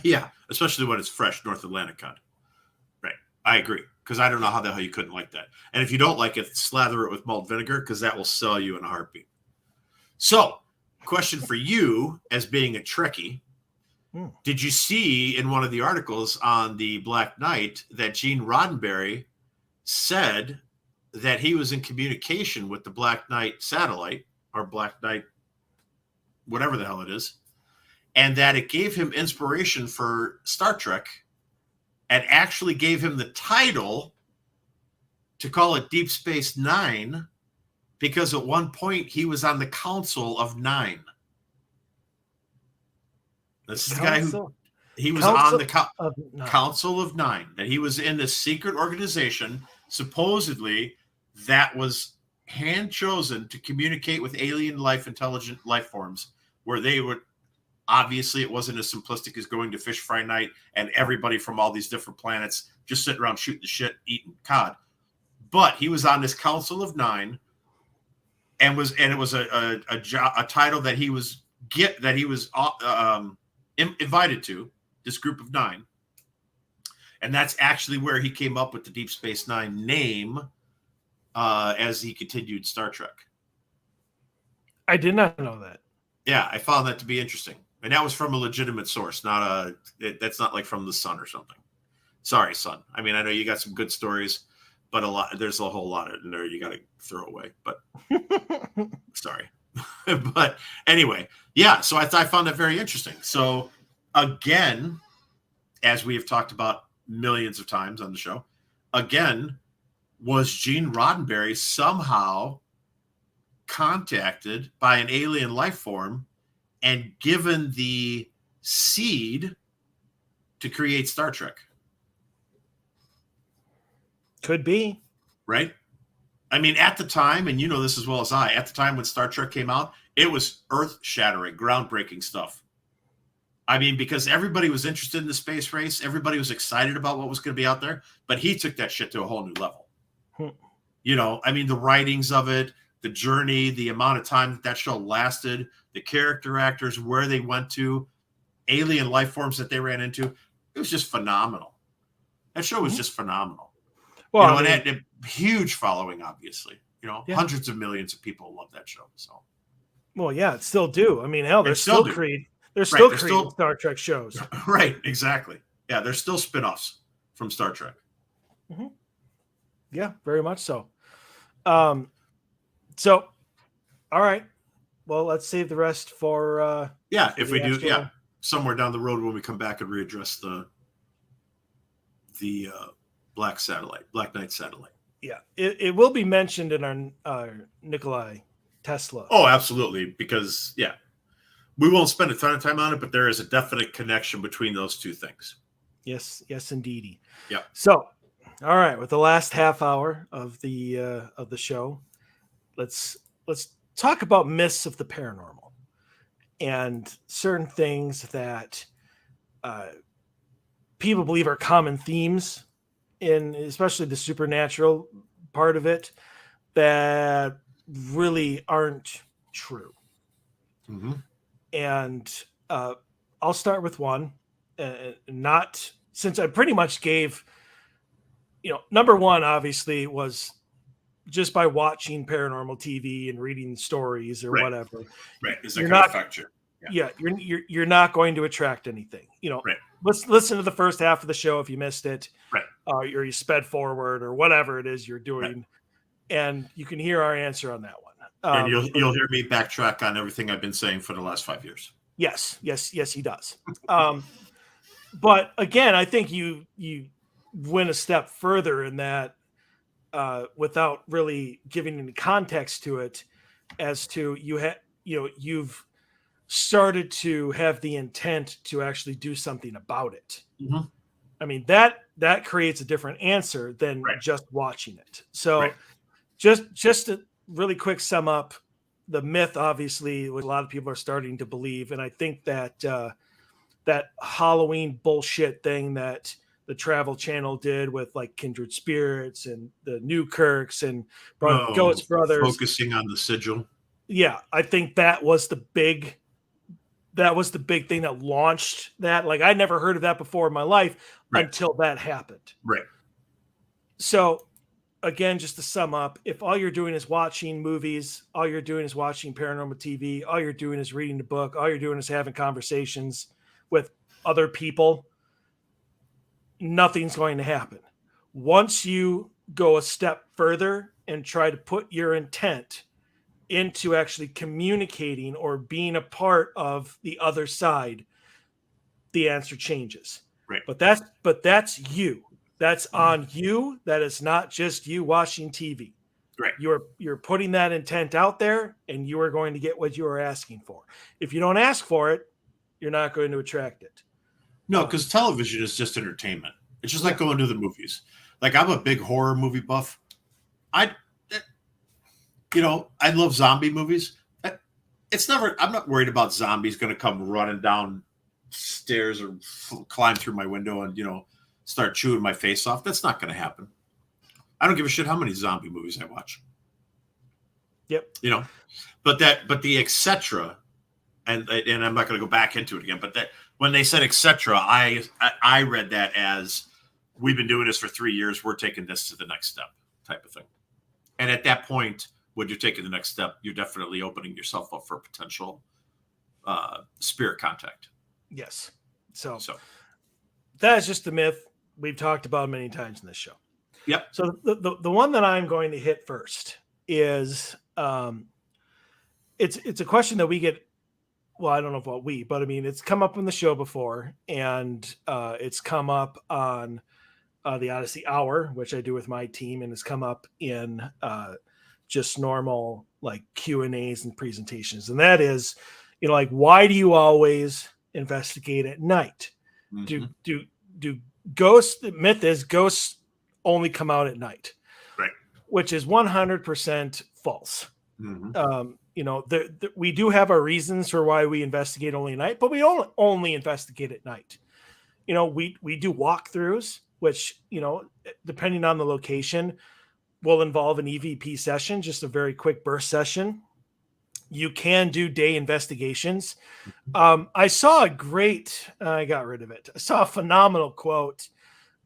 Yeah, especially when it's fresh North Atlantic cod. Right. I agree. Because I don't know how the hell you couldn't like that. And if you don't like it, slather it with malt vinegar because that will sell you in a heartbeat. So, question for you as being a Trekkie. Did you see in one of the articles on the Black Knight that Gene Roddenberry said that he was in communication with the Black Knight satellite or Black Knight, whatever the hell it is, and that it gave him inspiration for Star Trek and actually gave him the title to call it Deep Space Nine because at one point he was on the Council of Nine. This is the guy who he was on the Council of Nine, that he was in this secret organization, supposedly that was hand chosen to communicate with alien life, intelligent life forms, where they would obviously it wasn't as simplistic as going to Fish Fry Night and everybody from all these different planets just sitting around shooting the shit, eating cod. But he was on this Council of Nine, and it was a title that he was invited to, this group of nine, and that's actually where he came up with the Deep Space Nine name as he continued Star Trek. I did not know that. Yeah, I found that to be interesting, and that was from a legitimate source, that's not like from the Sun or something. Sorry, Sun. I mean, I know you got some good stories, but there's a whole lot in there you got to throw away. But sorry. But anyway, yeah. So I found that very interesting. So again, as we have talked about millions of times on the show, again, was Gene Roddenberry somehow contacted by an alien life form and given the seed to create Star Trek? Could be. Right? I mean, at the time, and you know this as well as I, at the time when Star Trek came out, it was earth-shattering, groundbreaking stuff. I mean, because everybody was interested in the space race. Everybody was excited about what was going to be out there. But he took that shit to a whole new level. You know, I mean, the writings of it, the journey, the amount of time that show lasted, the character actors, where they went to, alien life forms that they ran into. It was just phenomenal. That show was just phenomenal. Well, you know, and it had a huge following, obviously. You know, hundreds of millions of people love that show. So, well, yeah, it still do. I mean, hell, they're still creating Star Trek shows. Right, exactly. Yeah, there's still spinoffs from Star Trek. Mm-hmm. Yeah, very much so. So, all right. Well, let's save the rest for. If we do, somewhere down the road when we come back and readdress the Black Knight satellite. Yeah, it will be mentioned in our Nikola Tesla. Oh, absolutely, because we won't spend a ton of time on it, but there is a definite connection between those two things. Yes, indeedy. Yeah. So, all right, with the last half hour of the show, let's talk about myths of the paranormal and certain things that people believe are common themes in, especially the supernatural part of it, that really aren't true. Mm-hmm. And I'll start with one, not since I pretty much gave, number one, obviously, was just by watching paranormal TV and reading stories or whatever. Right. Is that going to affect you? Yeah. You're not going to attract anything. Let's listen to the first half of the show if you missed it. Right. Or you sped forward or whatever it is you're doing. And you can hear our answer on that one. And you'll hear me backtrack on everything I've been saying for the last 5 years. Yes, he does. But again, I think you went a step further in that without really giving any context to it, as to you've started to have the intent to actually do something about it. Mm-hmm. I mean, that creates a different answer than just watching it. So just to really quick sum up the myth, obviously, what a lot of people are starting to believe. And I think that that Halloween bullshit thing that the Travel Channel did with like Kindred Spirits and the Newkirks and Oh, Ghost Brothers. focusing on the sigil. Yeah, I think that was the big thing that launched that. Like, I never heard of that before in my life until that happened. Right. So again, just to sum up, if all you're doing is watching movies, all you're doing is watching paranormal TV, all you're doing is reading the book, all you're doing is having conversations with other people, nothing's going to happen. Once you go a step further and try to put your intent into actually communicating or being a part of the other side, the answer changes. Right. But that's you. That's on you. That is not just you watching TV. Right. You're putting that intent out there, and you are going to get what you are asking for. If you don't ask for it, you're not going to attract it. No, because television is just entertainment. It's just like going to the movies. Like, I'm a big horror movie buff. I love zombie movies. I'm not worried about zombies going to come running down stairs or climb through my window and, start chewing my face off. That's not going to happen. I don't give a shit how many zombie movies I watch. Yep. But the etc. And I'm not going to go back into it again, but that when they said etc., I read that as, we've been doing this for 3 years, we're taking this to the next step type of thing. And at that point, when you're taking the next step, you're definitely opening yourself up for potential spirit contact. Yes. So that is just the myth we've talked about many times in this show. Yep. So the one that I'm going to hit first is it's a question that we get. Well, I don't know about but I mean, it's come up on the show before, and it's come up on the Odyssey Hour, which I do with my team, and it's come up in just normal like Q&As and presentations. And that is, like, why do you always investigate at night? Mm-hmm. Do ghosts, the myth is ghosts only come out at night, right? Which is 100% false. Mm-hmm. We do have our reasons for why we investigate only at night, but we don't only investigate at night. We do walkthroughs, which, depending on the location, will involve an EVP session, just a very quick burst session. You can do day investigations. I saw I got rid of it. I saw a phenomenal quote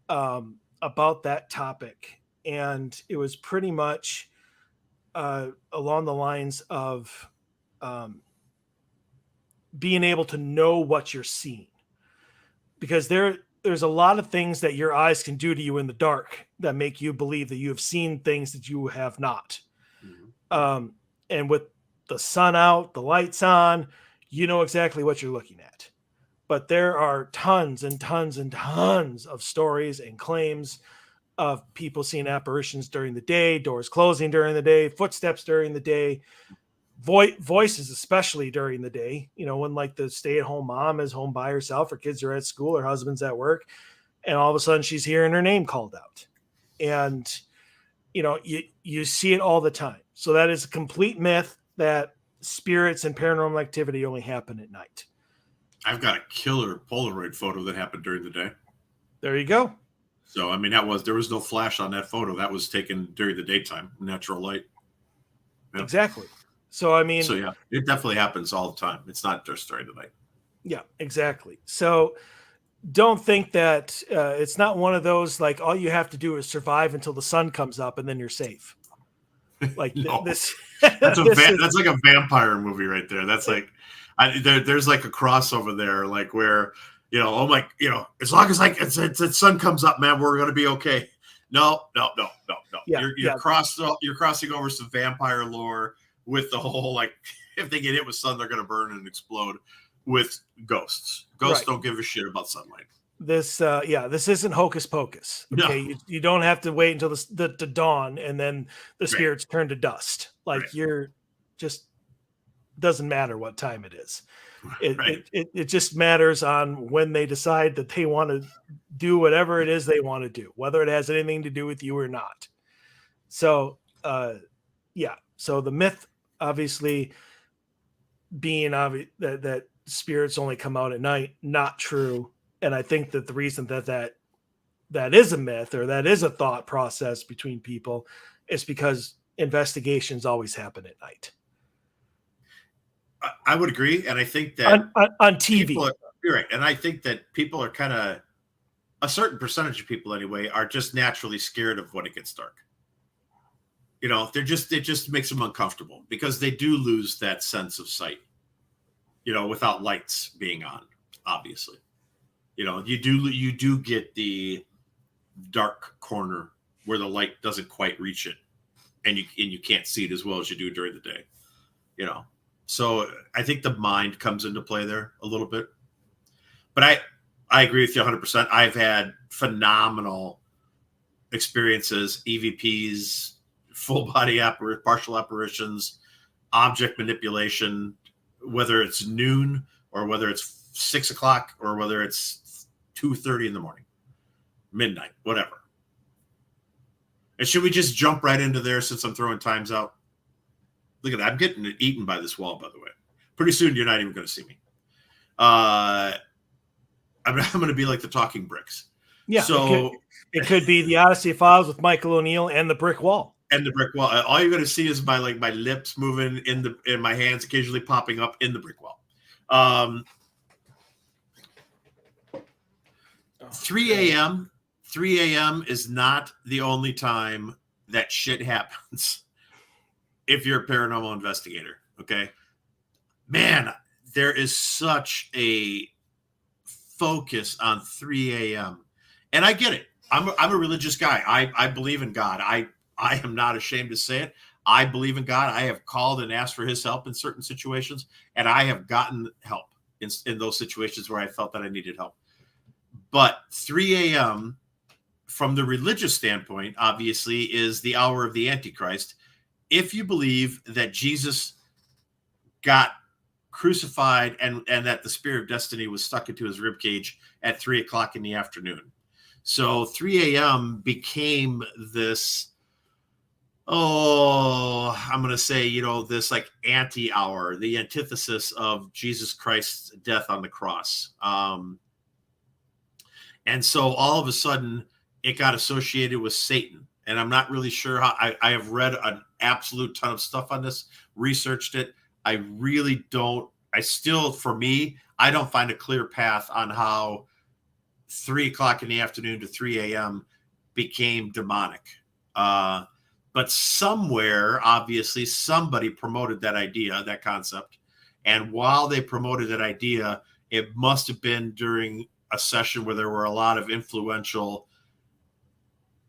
about that topic. And it was pretty much along the lines of being able to know what you're seeing. Because there's a lot of things that your eyes can do to you in the dark that make you believe that you have seen things that you have not. Mm-hmm. And with the sun out, the lights on, you know exactly what you're looking at. But there are tons and tons and tons of stories and claims of people seeing apparitions during the day, doors closing during the day, footsteps during the day, voices, especially during the day, when like the stay-at-home mom is home by herself, her kids are at school, her husband's at work, and all of a sudden she's hearing her name called out. And, you see it all the time. So that is a complete myth that spirits and paranormal activity only happen at night. I've got a killer Polaroid photo that happened during the day. There you go. So, I mean, there was no flash on that photo. That was taken during the daytime, natural light. Yeah. Exactly. So, I mean, yeah, it definitely happens all the time. It's not just during the night. Yeah, exactly. So don't think that it's not one of those, like, all you have to do is survive until the sun comes up and then you're safe. Like no. this. That's like a vampire movie right there. That's like, there's like a crossover there, like where, as long as the sun comes up, man, we're going to be okay. No. Yeah, you're crossing over some vampire lore with the whole, like, if they get hit with sun, they're going to burn and explode with ghosts. Ghosts don't give a shit about sunlight. This isn't hocus pocus. Okay, no. You don't have to wait until the dawn and then the spirits turn to dust. Like you're just doesn't matter what time it is. It just matters on when they decide that they want to do whatever it is they want to do, whether it has anything to do with you or not. So, so the myth, obviously, being that spirits only come out at night, not true. And I think that the reason that that is a myth or that is a thought process between people, it's because investigations always happen at night. I would agree, and I think that on TV, you're right, and I think that people are kind of, a certain percentage of people anyway, are just naturally scared of when it gets dark. You know, it just makes them uncomfortable because they do lose that sense of sight. You know, without lights being on, obviously. You know, you do get the dark corner where the light doesn't quite reach it, and you can't see it as well as you do during the day. You know, so I think the mind comes into play there a little bit. But I agree with you 100%. I've had phenomenal experiences, EVPs, full body partial apparitions, object manipulation, whether it's noon or whether it's 6 o'clock or whether it's 2:30 in the morning, midnight, whatever. And should we just jump right into there since I'm throwing times out? Look at that. I'm getting eaten by this wall, by the way. Pretty soon you're not even going to see me. I'm going to be like the talking bricks. Yeah. So it could be the Odyssey Files with Michael O'Neill and the brick wall. And the brick wall. All you're going to see is my lips moving in my hands occasionally popping up in the brick wall. 3 a.m. 3 a.m. is not the only time that shit happens if you're a paranormal investigator. Okay, man, there is such a focus on 3 a.m. and I get it. I'm a religious guy. I believe in God. I am not ashamed to say it. I believe in God. I have called and asked for his help in certain situations, and I have gotten help in those situations where I felt that I needed help. But 3 a.m., from the religious standpoint, obviously, is the hour of the Antichrist. If you believe that Jesus got crucified and that the spear of destiny was stuck into his ribcage at 3 o'clock in the afternoon. So 3 a.m. became this, I'm going to say, this like anti-hour, the antithesis of Jesus Christ's death on the cross. And so all of a sudden it got associated with Satan. And I'm not really sure how. I have read an absolute ton of stuff on this, researched it. I really don't. For me, I don't find a clear path on how 3 o'clock in the afternoon to 3 a.m. became demonic. But somewhere, obviously, somebody promoted that idea, that concept. And while they promoted that idea, it must have been during a session where there were a lot of influential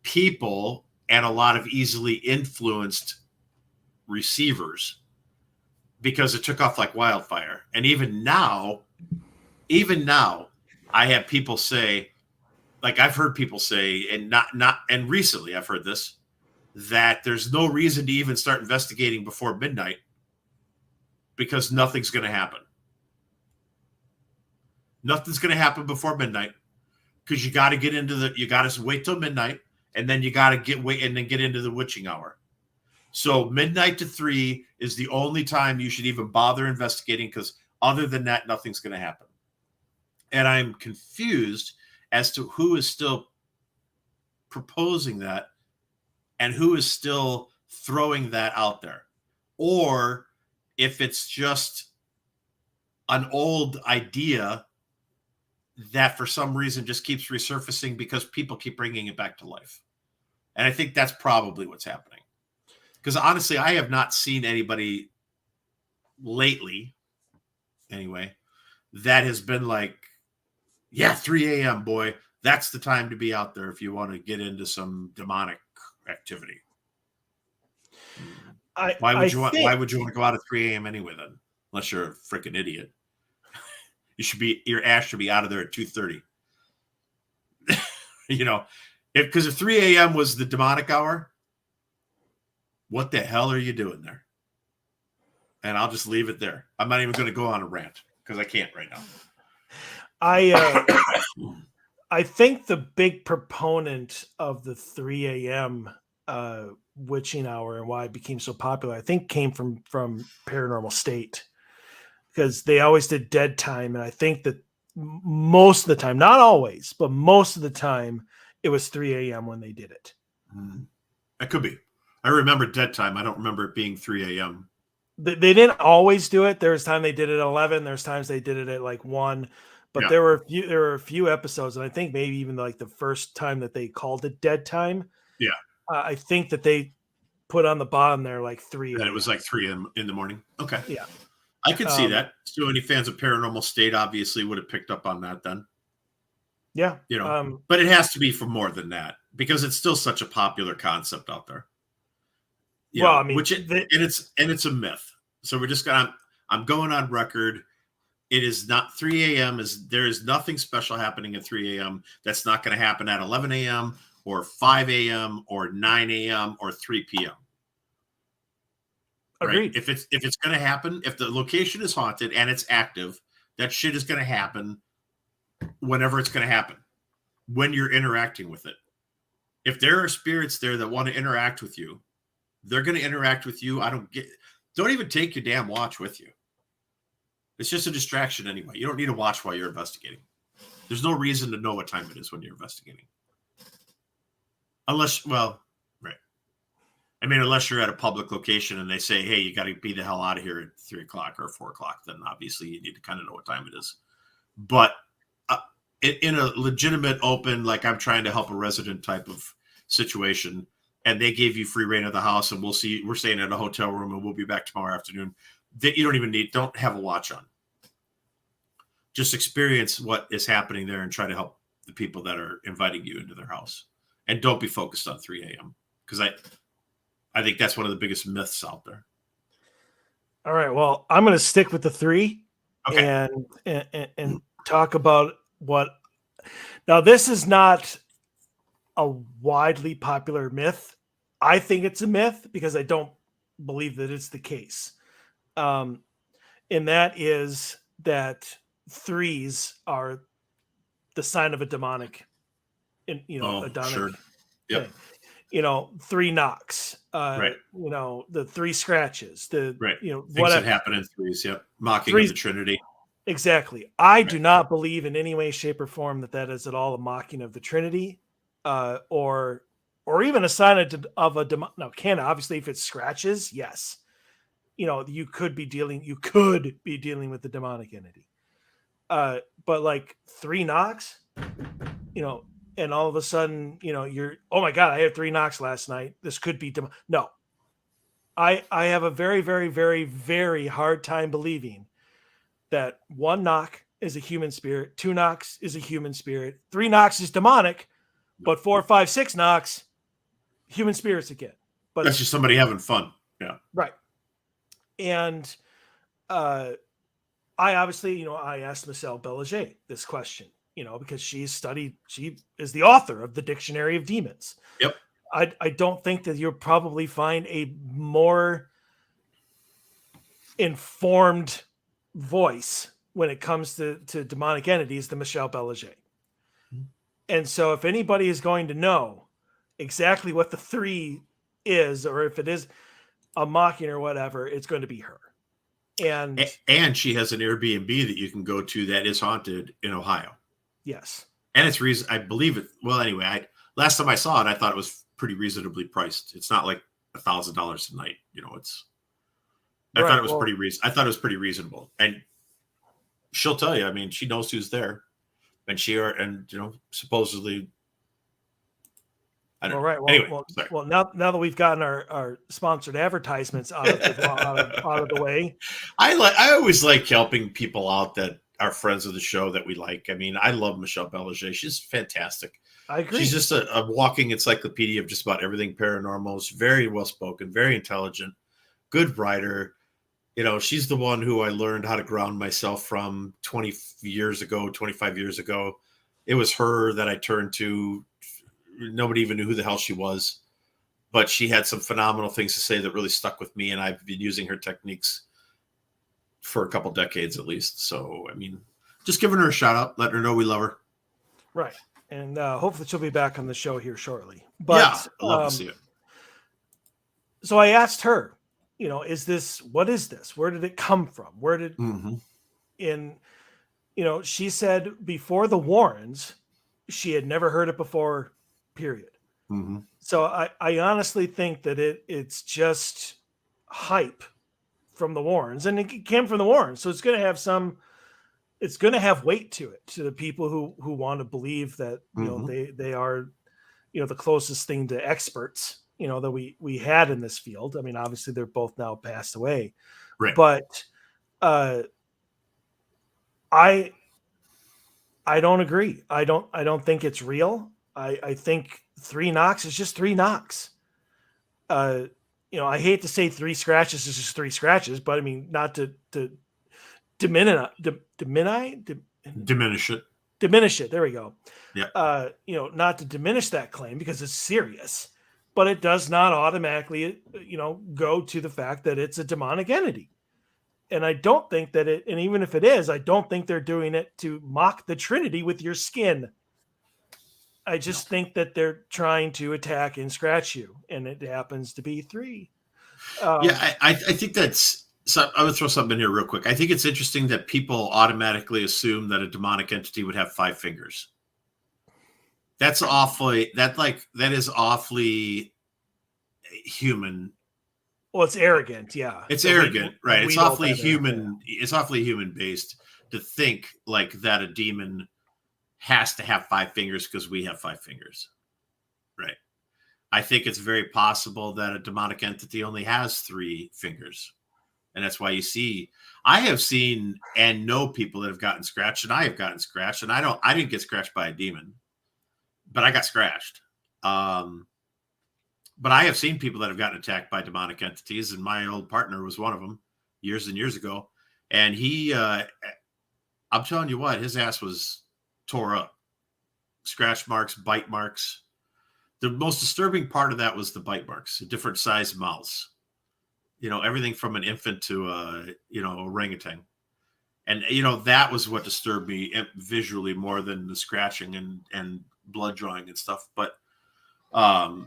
people and a lot of easily influenced receivers, because it took off like wildfire. And even now, I have people say, like I've heard people say, and recently I've heard this, that there's no reason to even start investigating before midnight because nothing's going to happen. Nothing's going to happen before midnight because you got to wait till midnight, and then you got to get into the witching hour. So midnight to 3 is the only time you should even bother investigating, because other than that, nothing's going to happen. And I'm confused as to who is still proposing that and who is still throwing that out there, or if it's just an old idea that for some reason just keeps resurfacing because people keep bringing it back to life. And I think that's probably what's happening. Because honestly, I have not seen anybody lately, anyway, that has been like, yeah, 3 a.m., boy, that's the time to be out there if you want to get into some demonic activity. Why would you want to go out at 3 a.m. anyway then? Unless you're a freaking idiot. Your ass should be out of there at 2:30. Because if 3 a.m. was the demonic hour, what the hell are you doing there? And I'll just leave it there. I'm not even going to go on a rant because I can't right now. I think the big proponent of the 3 a.m. Witching hour and why it became so popular, I think, came from Paranormal State, because they always did dead time. And I think that most of the time, not always, but most of the time, it was 3 a.m. when they did it. That could be. I remember dead time. I don't remember it being 3 a.m. They didn't always do it. There was time they did it at 11. There's times they did it at like 1. But Yeah. there were a few episodes, and I think maybe even like the first time that they called it dead time. Yeah. I think that they put on the bottom there like 3. That it was like 3 in the morning. Okay. Yeah. I could see that. So any fans of Paranormal State obviously would have picked up on that then. Yeah. You know, but it has to be for more than that because it's still such a popular concept out there. You know, I mean, it's a myth. So we're just I'm going on record. It is not 3 a.m. There is nothing special happening at 3 a.m. That's not going to happen at 11 a.m. or 5 a.m. or 9 a.m. or 3 p.m. Agreed. Right? If it's going to happen, if the location is haunted and it's active, that shit is going to happen whenever it's going to happen, when you're interacting with it. If there are spirits there that want to interact with you, they're going to interact with you. Don't even take your damn watch with you. It's just a distraction anyway. You don't need a watch while you're investigating. There's no reason to know what time it is when you're investigating. Unless you're at a public location and they say, hey, you got to be the hell out of here at 3 o'clock or 4 o'clock, then obviously you need to kind of know what time it is. But in a legitimate open, like I'm trying to help a resident type of situation, and they gave you free reign of the house, and we're staying at a hotel room and we'll be back tomorrow afternoon, that you don't have a watch on. Just experience what is happening there and try to help the people that are inviting you into their house. And don't be focused on 3 a.m. because I think that's one of the biggest myths out there. All right. Well, I'm going to stick with the 3 okay. and talk about what. Now, this is not a widely popular myth. I think it's a myth because I don't believe that it's the case. And that is that 3s are the sign of a demonic, a demonic. Sure. Yep. Thing. 3 knocks, right. The 3 scratches, things what that happen in 3s. Yep. Mocking of the Trinity. Exactly. I do not believe in any way, shape, or form that is at all a mocking of the Trinity, or even a sign of a demon. Now, obviously, if it scratches, yes, you could be dealing with the demonic entity. But like 3 knocks, and all of a sudden, you're, oh my God, I had 3 knocks last night. This could be no. I have a very, very, very, very hard time believing that 1 knock is a human spirit, 2 knocks is a human spirit, 3 knocks is demonic, but 4, 5, 6 knocks, human spirits again. But that's just somebody having fun. Yeah. Right. And I obviously, I asked Michelle Belanger this question, because she is the author of the Dictionary of Demons. Yep. I don't think that you'll probably find a more informed voice when it comes to demonic entities than Michelle Belanger. And so if anybody is going to know exactly what the 3 is, or if it is a mocking or whatever, it's going to be her. And she has an Airbnb that you can go to that is haunted in Ohio. Yes. And it's I believe it. Well, anyway, last time I saw it, I thought it was pretty reasonably priced. It's not like $1,000 a night. I thought it was pretty reasonable. And she'll tell you, I mean, she knows who's there, and supposedly. I don't know. Well, anyway, now that we've gotten our sponsored advertisements out of the way, I always like helping people out that are friends of the show that we like. I mean, I love Michelle Belanger. She's fantastic. I agree. She's just a walking encyclopedia of just about everything paranormal. She's very well spoken, very intelligent, good writer. She's the one who I learned how to ground myself from 25 years ago. It was her that I turned to. Nobody even knew who the hell she was, but she had some phenomenal things to say that really stuck with me. And I've been using her techniques for a couple decades at least. So, I mean, just giving her a shout out, letting her know we love her. Right. And hopefully she'll be back on the show here shortly. But yeah, I'd love to see it. So I asked her, what is this? Where did it come from? She said before the Warrens, she had never heard it before period. Mm-hmm. So I honestly think that it's just hype from the Warrens, and it came from the Warrens, so it's going to have weight to it, to the people who want to believe that they are the closest thing to experts that we had in this field. I mean, obviously they're both now passed away, right? But I don't agree. I don't think it's real. I think 3 knocks is just 3 knocks. I hate to say 3 scratches is just 3 scratches, but I mean, not to diminish it. There we go. Yeah. Not to diminish that claim because it's serious, but it does not automatically, go to the fact that it's a demonic entity. And I don't think that and even if it is, I don't think they're doing it to mock the Trinity with your skin. I just think that they're trying to attack and scratch you, and it happens to be 3. I think that's. So I would throw something in here real quick. I think it's interesting that people automatically assume that a demonic entity would have 5 fingers. That is awfully human. Well, it's arrogant. Yeah. It's arrogant, right? It's awfully human. It's awfully human based to think like that a demon has to have 5 fingers because we have 5 fingers. Right. I think it's very possible that a demonic entity only has 3 fingers. And that's why I have seen and know people that have gotten scratched, and I have gotten scratched, and I didn't get scratched by a demon, but I got scratched. But I have seen people that have gotten attacked by demonic entities, and my old partner was one of them years and years ago. And I'm telling you what, his ass was tore up. Scratch marks, bite marks. The most disturbing part of that was the bite marks, different size mouths. Everything from an infant to a orangutan. And, that was what disturbed me visually more than the scratching and blood drawing and stuff. But I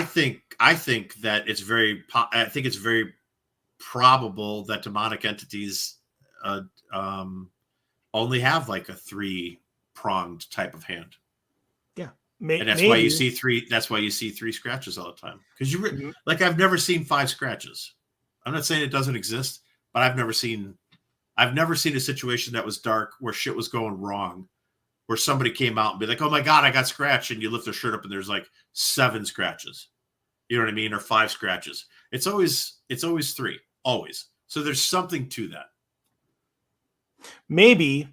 think that it's very probable that demonic entities only have like a 3-pronged type of hand. Yeah. And that's why you see 3. That's why you see 3 scratches all the time. Because I've never seen 5 scratches. I'm not saying it doesn't exist, but I've never seen a situation that was dark where shit was going wrong, where somebody came out and be like, "Oh my God, I got scratched," and you lift their shirt up and there's like 7 scratches. You know what I mean? Or 5 scratches. It's always 3, always. So there's something to that. Maybe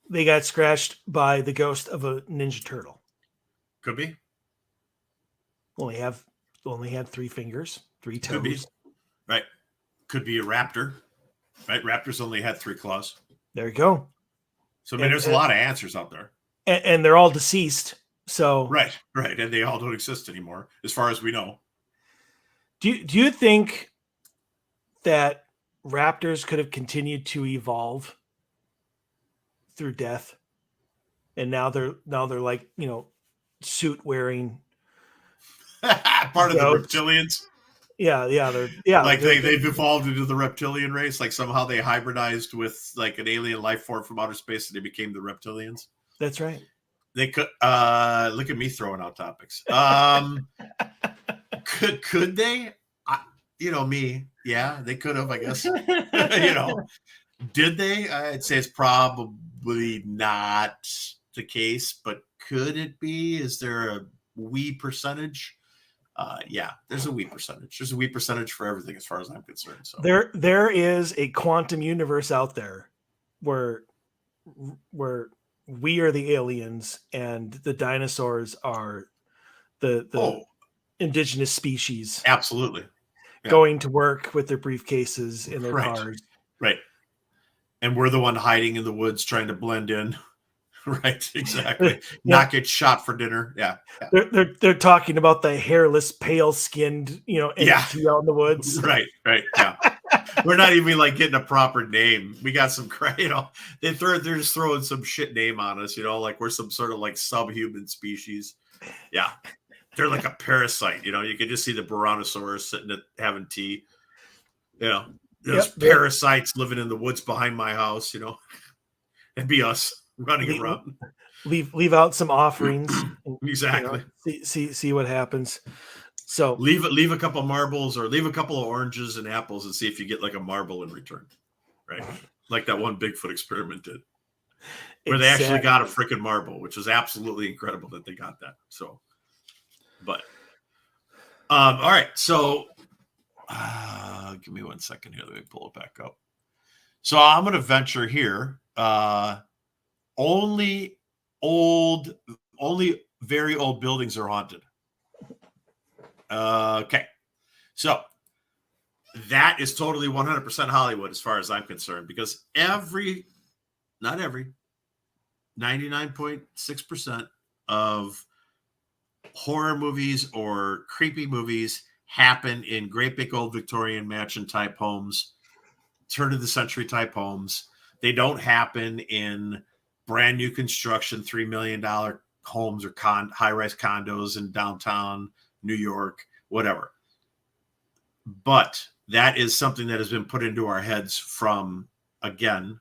they got scratched by the ghost of a Ninja Turtle. Could be. Only had 3 fingers, 3 toes. Could be. Right. Could be a raptor. Right. Raptors only had 3 claws. There you go. So there's a lot of answers out there. And they're all deceased. So right. And they all don't exist anymore, as far as we know. Do you think that raptors could have continued to evolve through death? And now they're like, suit wearing part of the reptilians. Yeah, they've evolved into the reptilian race. Like somehow they hybridized with like an alien life form from outer space, and they became the reptilians. That's right. They could look at me throwing out topics. Could they? Me. Yeah, they could have. I guess. Did they? I'd say it's probably not the case, but could it be? Is there a wee percentage? Yeah, there's a wee percentage. There's a wee percentage for everything, as far as I'm concerned. So there is a quantum universe out there where we are the aliens and the dinosaurs are the indigenous species. Absolutely. Yeah. Going to work with their briefcases in their cars. Right. And we're the one hiding in the woods trying to blend in. Right, exactly. Not get shot for dinner. Yeah. They're talking about the hairless, pale-skinned, entity out in the woods. Right. Yeah. We're not even like getting a proper name. We got some they're just throwing some shit name on us, like we're some sort of like subhuman species. Yeah. They're like a parasite, you can just see the Brontosaurus sitting having tea. There's parasites living in the woods behind my house, It'd be us running around. leave out some offerings. Exactly. See what happens. So leave a couple of marbles or leave a couple of oranges and apples and see if you get like a marble in return, right? Like that one Bigfoot experiment did, where they actually got a freaking marble, which was absolutely incredible that they got that. So, but all right. So give me 1 second here. Let me pull it back up. So I'm going to venture here. Only very old buildings are haunted. Okay. So that is totally 100% Hollywood as far as I'm concerned, because not every, 99.6% of horror movies or creepy movies happen in great big old Victorian mansion type homes, turn of the century type homes. They don't happen in brand new construction, $3 million homes or high-rise condos in downtown New York, whatever. But that is something that has been put into our heads from, again,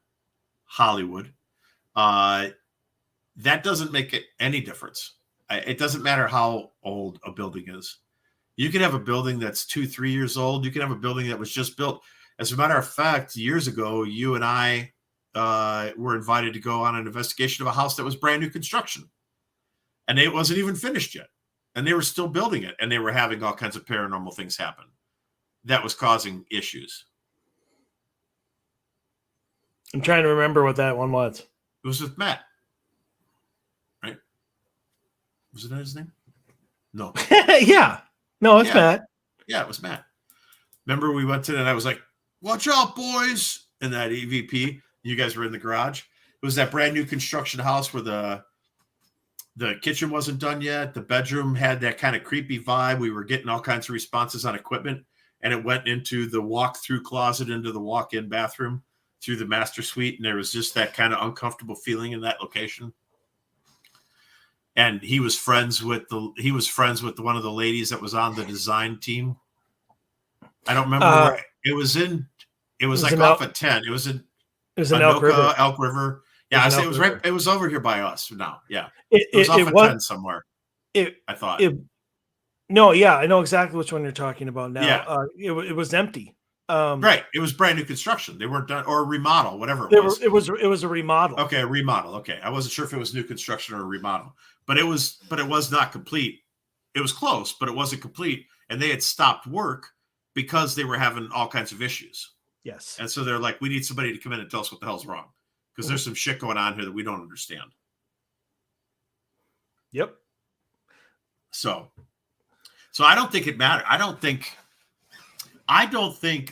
Hollywood. That doesn't make it any difference. It doesn't matter how old a building is. You can have a building that's 2-3 years old. You can have a building that was just built. As a matter of fact, years ago, you and I were invited to go on an investigation of a house that was brand new construction. And it wasn't even finished yet. And they were still building it. And they were having all kinds of paranormal things happen that was causing issues. I'm trying to remember what that one was. It was with Matt. Right? Was it his name? No. Yeah. No, it's Matt. Yeah, it was Matt. Remember we went in and I was like, watch out, boys. In that EVP. You guys were in the garage. It was that brand new construction house where the kitchen wasn't done yet. The bedroom had that kind of creepy vibe. We were getting all kinds of responses on equipment, and it went into the walk-through closet, into the walk-in bathroom, through the master suite, and there was just that kind of uncomfortable feeling in that location. And he was friends with one of the ladies that was on the design team. I don't remember where it was in. It was like off at 10. It was in Elk River. Yeah, it was right. It was over here by us now. Yeah, it was off at 10 somewhere. I thought. No, yeah, I know exactly which one you're talking about now. Yeah. It was empty. Right. It was brand new construction. They weren't done, or a remodel, whatever it was. It was a remodel. Okay, a remodel. Okay, I wasn't sure if it was new construction or a remodel, but it was not complete. It was close, but it wasn't complete, and they had stopped work because they were having all kinds of issues. Yes. And so they're like, we need somebody to come in and tell us what the hell's wrong, because there's some shit going on here that we don't understand. Yep. So I don't think it matters. I don't think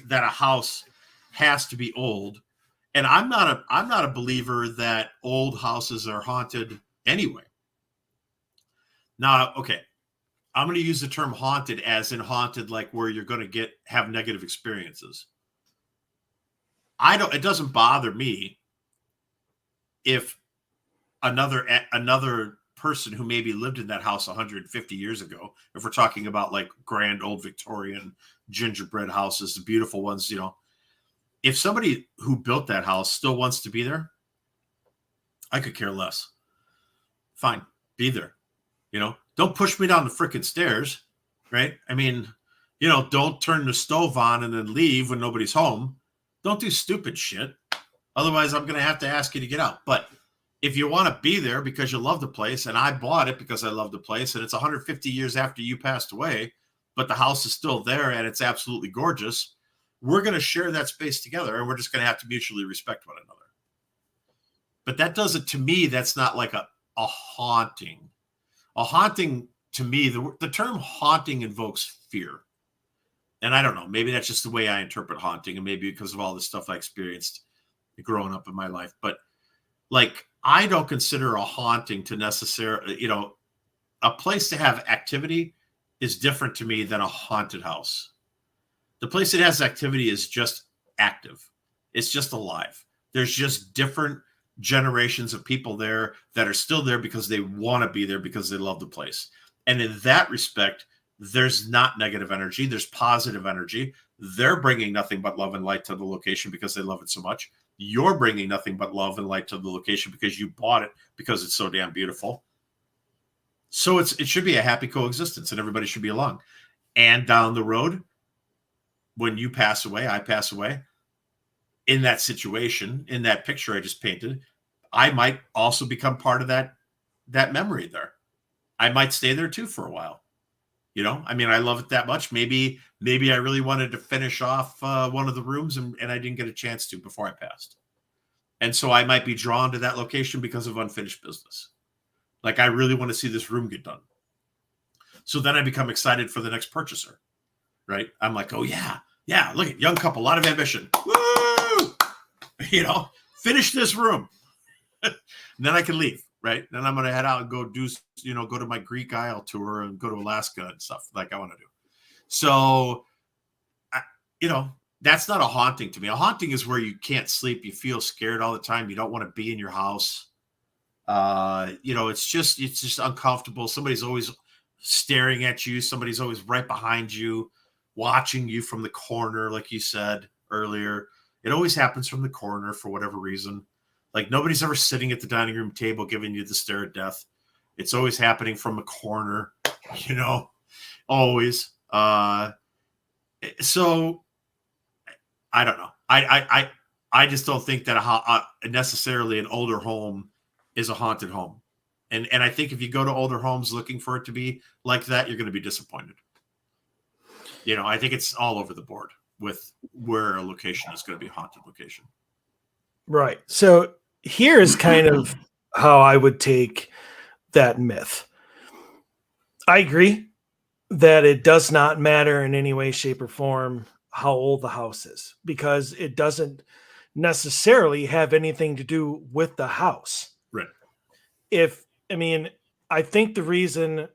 that a house has to be old. And I'm not a believer that old houses are haunted anyway. Now, okay, I'm going to use the term haunted as in haunted, like where you're going to have negative experiences. It doesn't bother me if another person who maybe lived in that house 150 years ago, if we're talking about like grand old Victorian gingerbread houses, the beautiful ones, if somebody who built that house still wants to be there, I could care less. Fine, be there. Don't push me down the freaking stairs, right? I mean, don't turn the stove on and then leave when nobody's home. Don't do stupid shit. Otherwise, I'm going to have to ask you to get out. But if you want to be there because you love the place, and I bought it because I love the place, and it's 150 years after you passed away, but the house is still there and it's absolutely gorgeous, we're going to share that space together, and we're just going to have to mutually respect one another. But that doesn't, to me, that's not like a haunting. A haunting, to me, the term haunting invokes fear. And I don't know, maybe that's just the way I interpret haunting, and maybe because of all the stuff I experienced growing up in my life. But like, I don't consider a haunting to necessarily, a place to have activity is different to me than a haunted house. The place that has activity is just active. It's just alive. There's just different generations of people there that are still there because they want to be there because they love the place. And in that respect, there's not negative energy. There's positive energy. They're bringing nothing but love and light to the location because they love it so much. you're bringing nothing but love and light to the location because you bought it because it's so damn beautiful. So it should be a happy coexistence and everybody should be along. And down the road, when you pass away, I pass away, in that situation, in that picture I just painted, I might also become part of that memory there. I might stay there too for a while. You know, I mean, I love it that much. Maybe I really wanted to finish off one of the rooms and I didn't get a chance to before I passed. And so I might be drawn to that location because of unfinished business. Like, I really want to see this room get done. So then I become excited for the next purchaser, right? I'm like, oh yeah, look at young couple, a lot of ambition. Woo! You know, finish this room. And then I can leave, right? Then I'm going to head out and go go to my Greek Isle tour and go to Alaska and stuff like I want to do. So, that's not a haunting to me. A haunting is where you can't sleep. You feel scared all the time. You don't want to be in your house. It's just uncomfortable. Somebody's always staring at you. Somebody's always right behind you, watching you from the corner, like you said earlier. It always happens from the corner for whatever reason. Like, nobody's ever sitting at the dining room table giving you the stare of death. It's always happening from a corner, always. So I don't know. I just don't think that necessarily an older home is a haunted home. And I think if you go to older homes looking for it to be like that, you're going to be disappointed. I think it's all over the board with where a location is going to be a haunted location. Right. So here's kind of how I would take that myth. I agree that it does not matter in any way, shape, or form how old the house is, because it doesn't necessarily have anything to do with the house. Right. I think the reason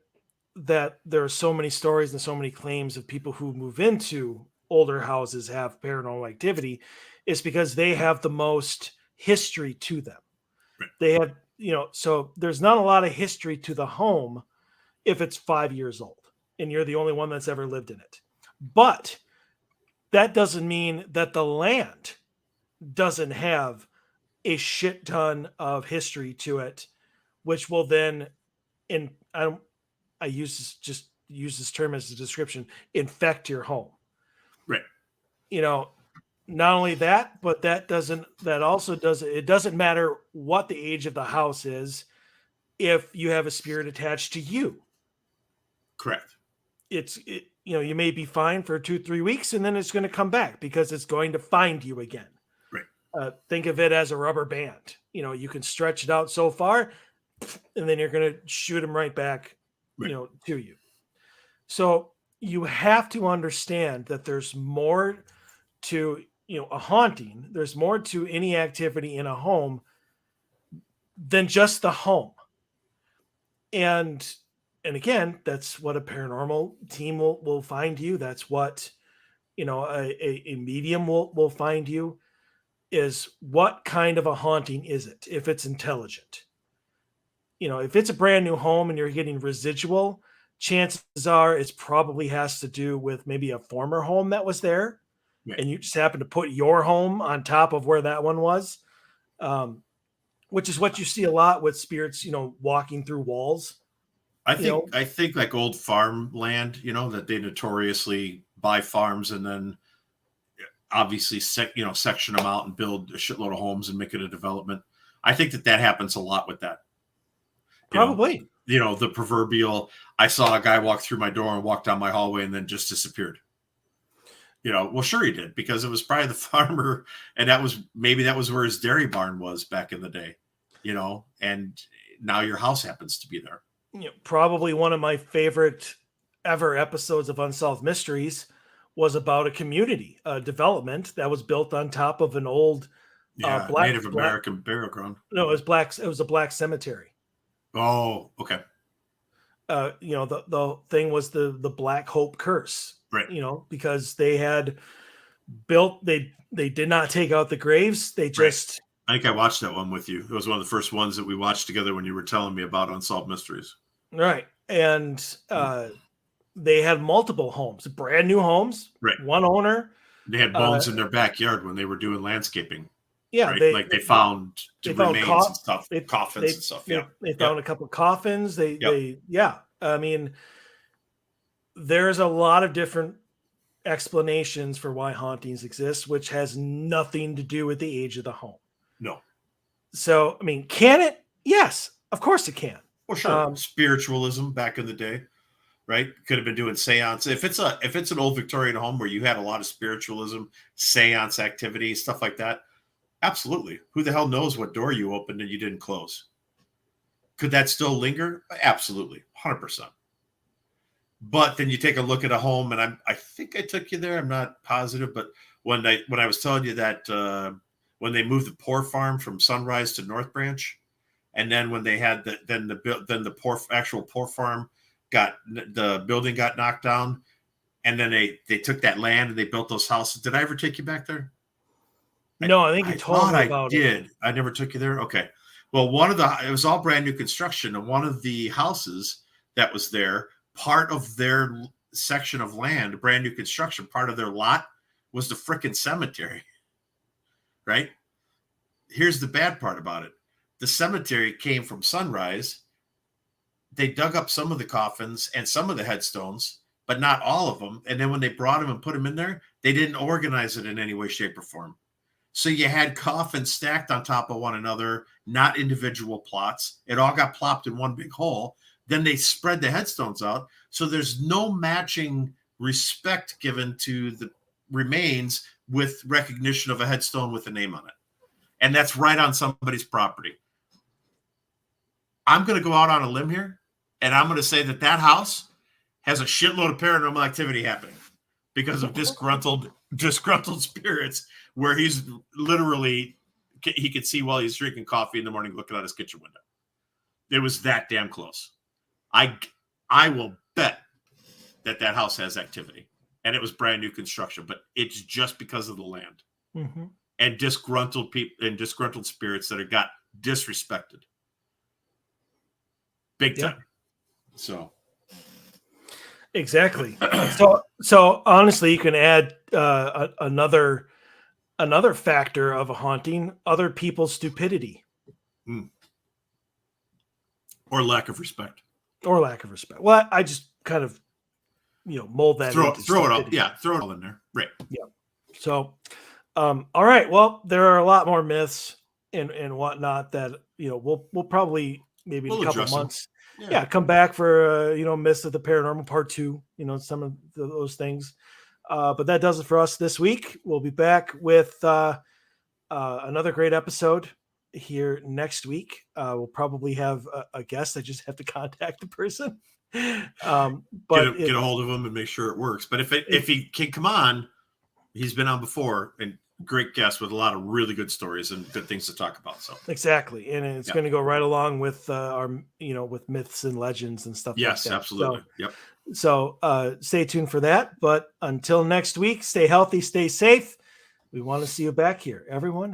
that there are so many stories and so many claims of people who move into older houses have paranormal activity is because they have the most history to them. Right. They have, so there's not a lot of history to the home if it's 5 years old and you're the only one that's ever lived in it. But that doesn't mean that the land doesn't have a shit ton of history to it, which will then, I use this term as a description, infect your home. Right. Not only that, but it doesn't matter what the age of the house is if you have a spirit attached to you. Correct. You may be fine for 2-3 weeks and then it's going to come back because it's going to find you again. Right. Think of it as a rubber band. You can stretch it out so far and then you're going to shoot them right back, right, to you. So you have to understand that there's more to, a haunting. There's more to any activity in a home than just the home. And again, that's what a paranormal team will find you. That's what, a medium will find you, is what kind of a haunting is it? If it's intelligent, if it's a brand new home and you're getting residual, chances are it probably has to do with maybe a former home that was there. Right. And you just happen to put your home on top of where that one was, which is what you see a lot with spirits, walking through walls. I think like old farmland, that they notoriously buy farms and then obviously section them out and build a shitload of homes and make it a development. I think that happens a lot with that. Probably. The proverbial, I saw a guy walk through my door and walk down my hallway and then just disappeared. Well, sure he did, because it was probably the farmer, and that was where his dairy barn was back in the day, and now your house happens to be there. Probably one of my favorite ever episodes of Unsolved Mysteries was about a community development that was built on top of an old Native American burial ground. No, it was a black cemetery. Oh, okay. The thing was the Black Hope curse, right? Because they had built, they did not take out the graves. They just. Right. I think I watched that one with you. It was one of the first ones that we watched together when you were telling me about Unsolved Mysteries. Right, and they had multiple homes, brand new homes. Right. One owner. They had bones in their backyard when they were doing landscaping. Yeah, right? They found remains and stuff, coffins and stuff. They found a couple of coffins. I mean, there's a lot of different explanations for why hauntings exist, which has nothing to do with the age of the home. No. So, I mean, can it? Yes, of course it can. Well, sure. Spiritualism back in the day, right? Could have been doing seance. If it's an old Victorian home where you had a lot of spiritualism, seance activity, stuff like that, absolutely. Who the hell knows what door you opened and you didn't close? Could that still linger? Absolutely, 100%. But then you take a look at a home, and I think I took you there. I'm not positive, but when I was telling you that when they moved the Poor Farm from Sunrise to North Branch, and then when they had the actual Poor Farm the building got knocked down, and then they took that land and they built those houses. Did I ever take you back there? No, I think you told me about it. I did. I never took you there. Okay. Well, it was all brand new construction, and one of the houses that was there, part of their section of land, brand new construction, part of their lot was the frickin' cemetery. Right? Here's the bad part about it. The cemetery came from Sunrise. They dug up some of the coffins and some of the headstones, but not all of them. And then when they brought them and put them in there, they didn't organize it in any way, shape, or form. So you had coffins stacked on top of one another, not individual plots. It all got plopped in one big hole. Then they spread the headstones out. So there's no matching respect given to the remains with recognition of a headstone with a name on it. And that's right on somebody's property. I'm going to go out on a limb here, and I'm going to say that house has a shitload of paranormal activity happening because of disgruntled spirits, where he's literally, he could see while he's drinking coffee in the morning looking out his kitchen window. It was that damn close. I will bet that house has activity, and it was brand new construction, but it's just because of the land and disgruntled people and disgruntled spirits that have got disrespected big time. So exactly. So honestly, you can add another factor of a haunting: other people's stupidity or lack of respect. Well, I just kind of, mold that. Throw it up. Yeah. Throw it all in there. Right. Yeah. So, all right. Well, there are a lot more myths and whatnot that, we'll probably maybe in a couple months. Come back for, Myths of the Paranormal Part 2, some of those things. But that does it for us this week. We'll be back with another great episode here next week. We'll probably have a guest. I just have to contact the person. But get a hold of him and make sure it works. But if he can come on, he's been on before, and great guest with a lot of really good stories and good things to talk about. So exactly, and it's going to go right along with our with myths and legends and stuff. Yes, like that. Absolutely. So stay tuned for that. But until next week, stay healthy, stay safe. We want to see you back here, everyone.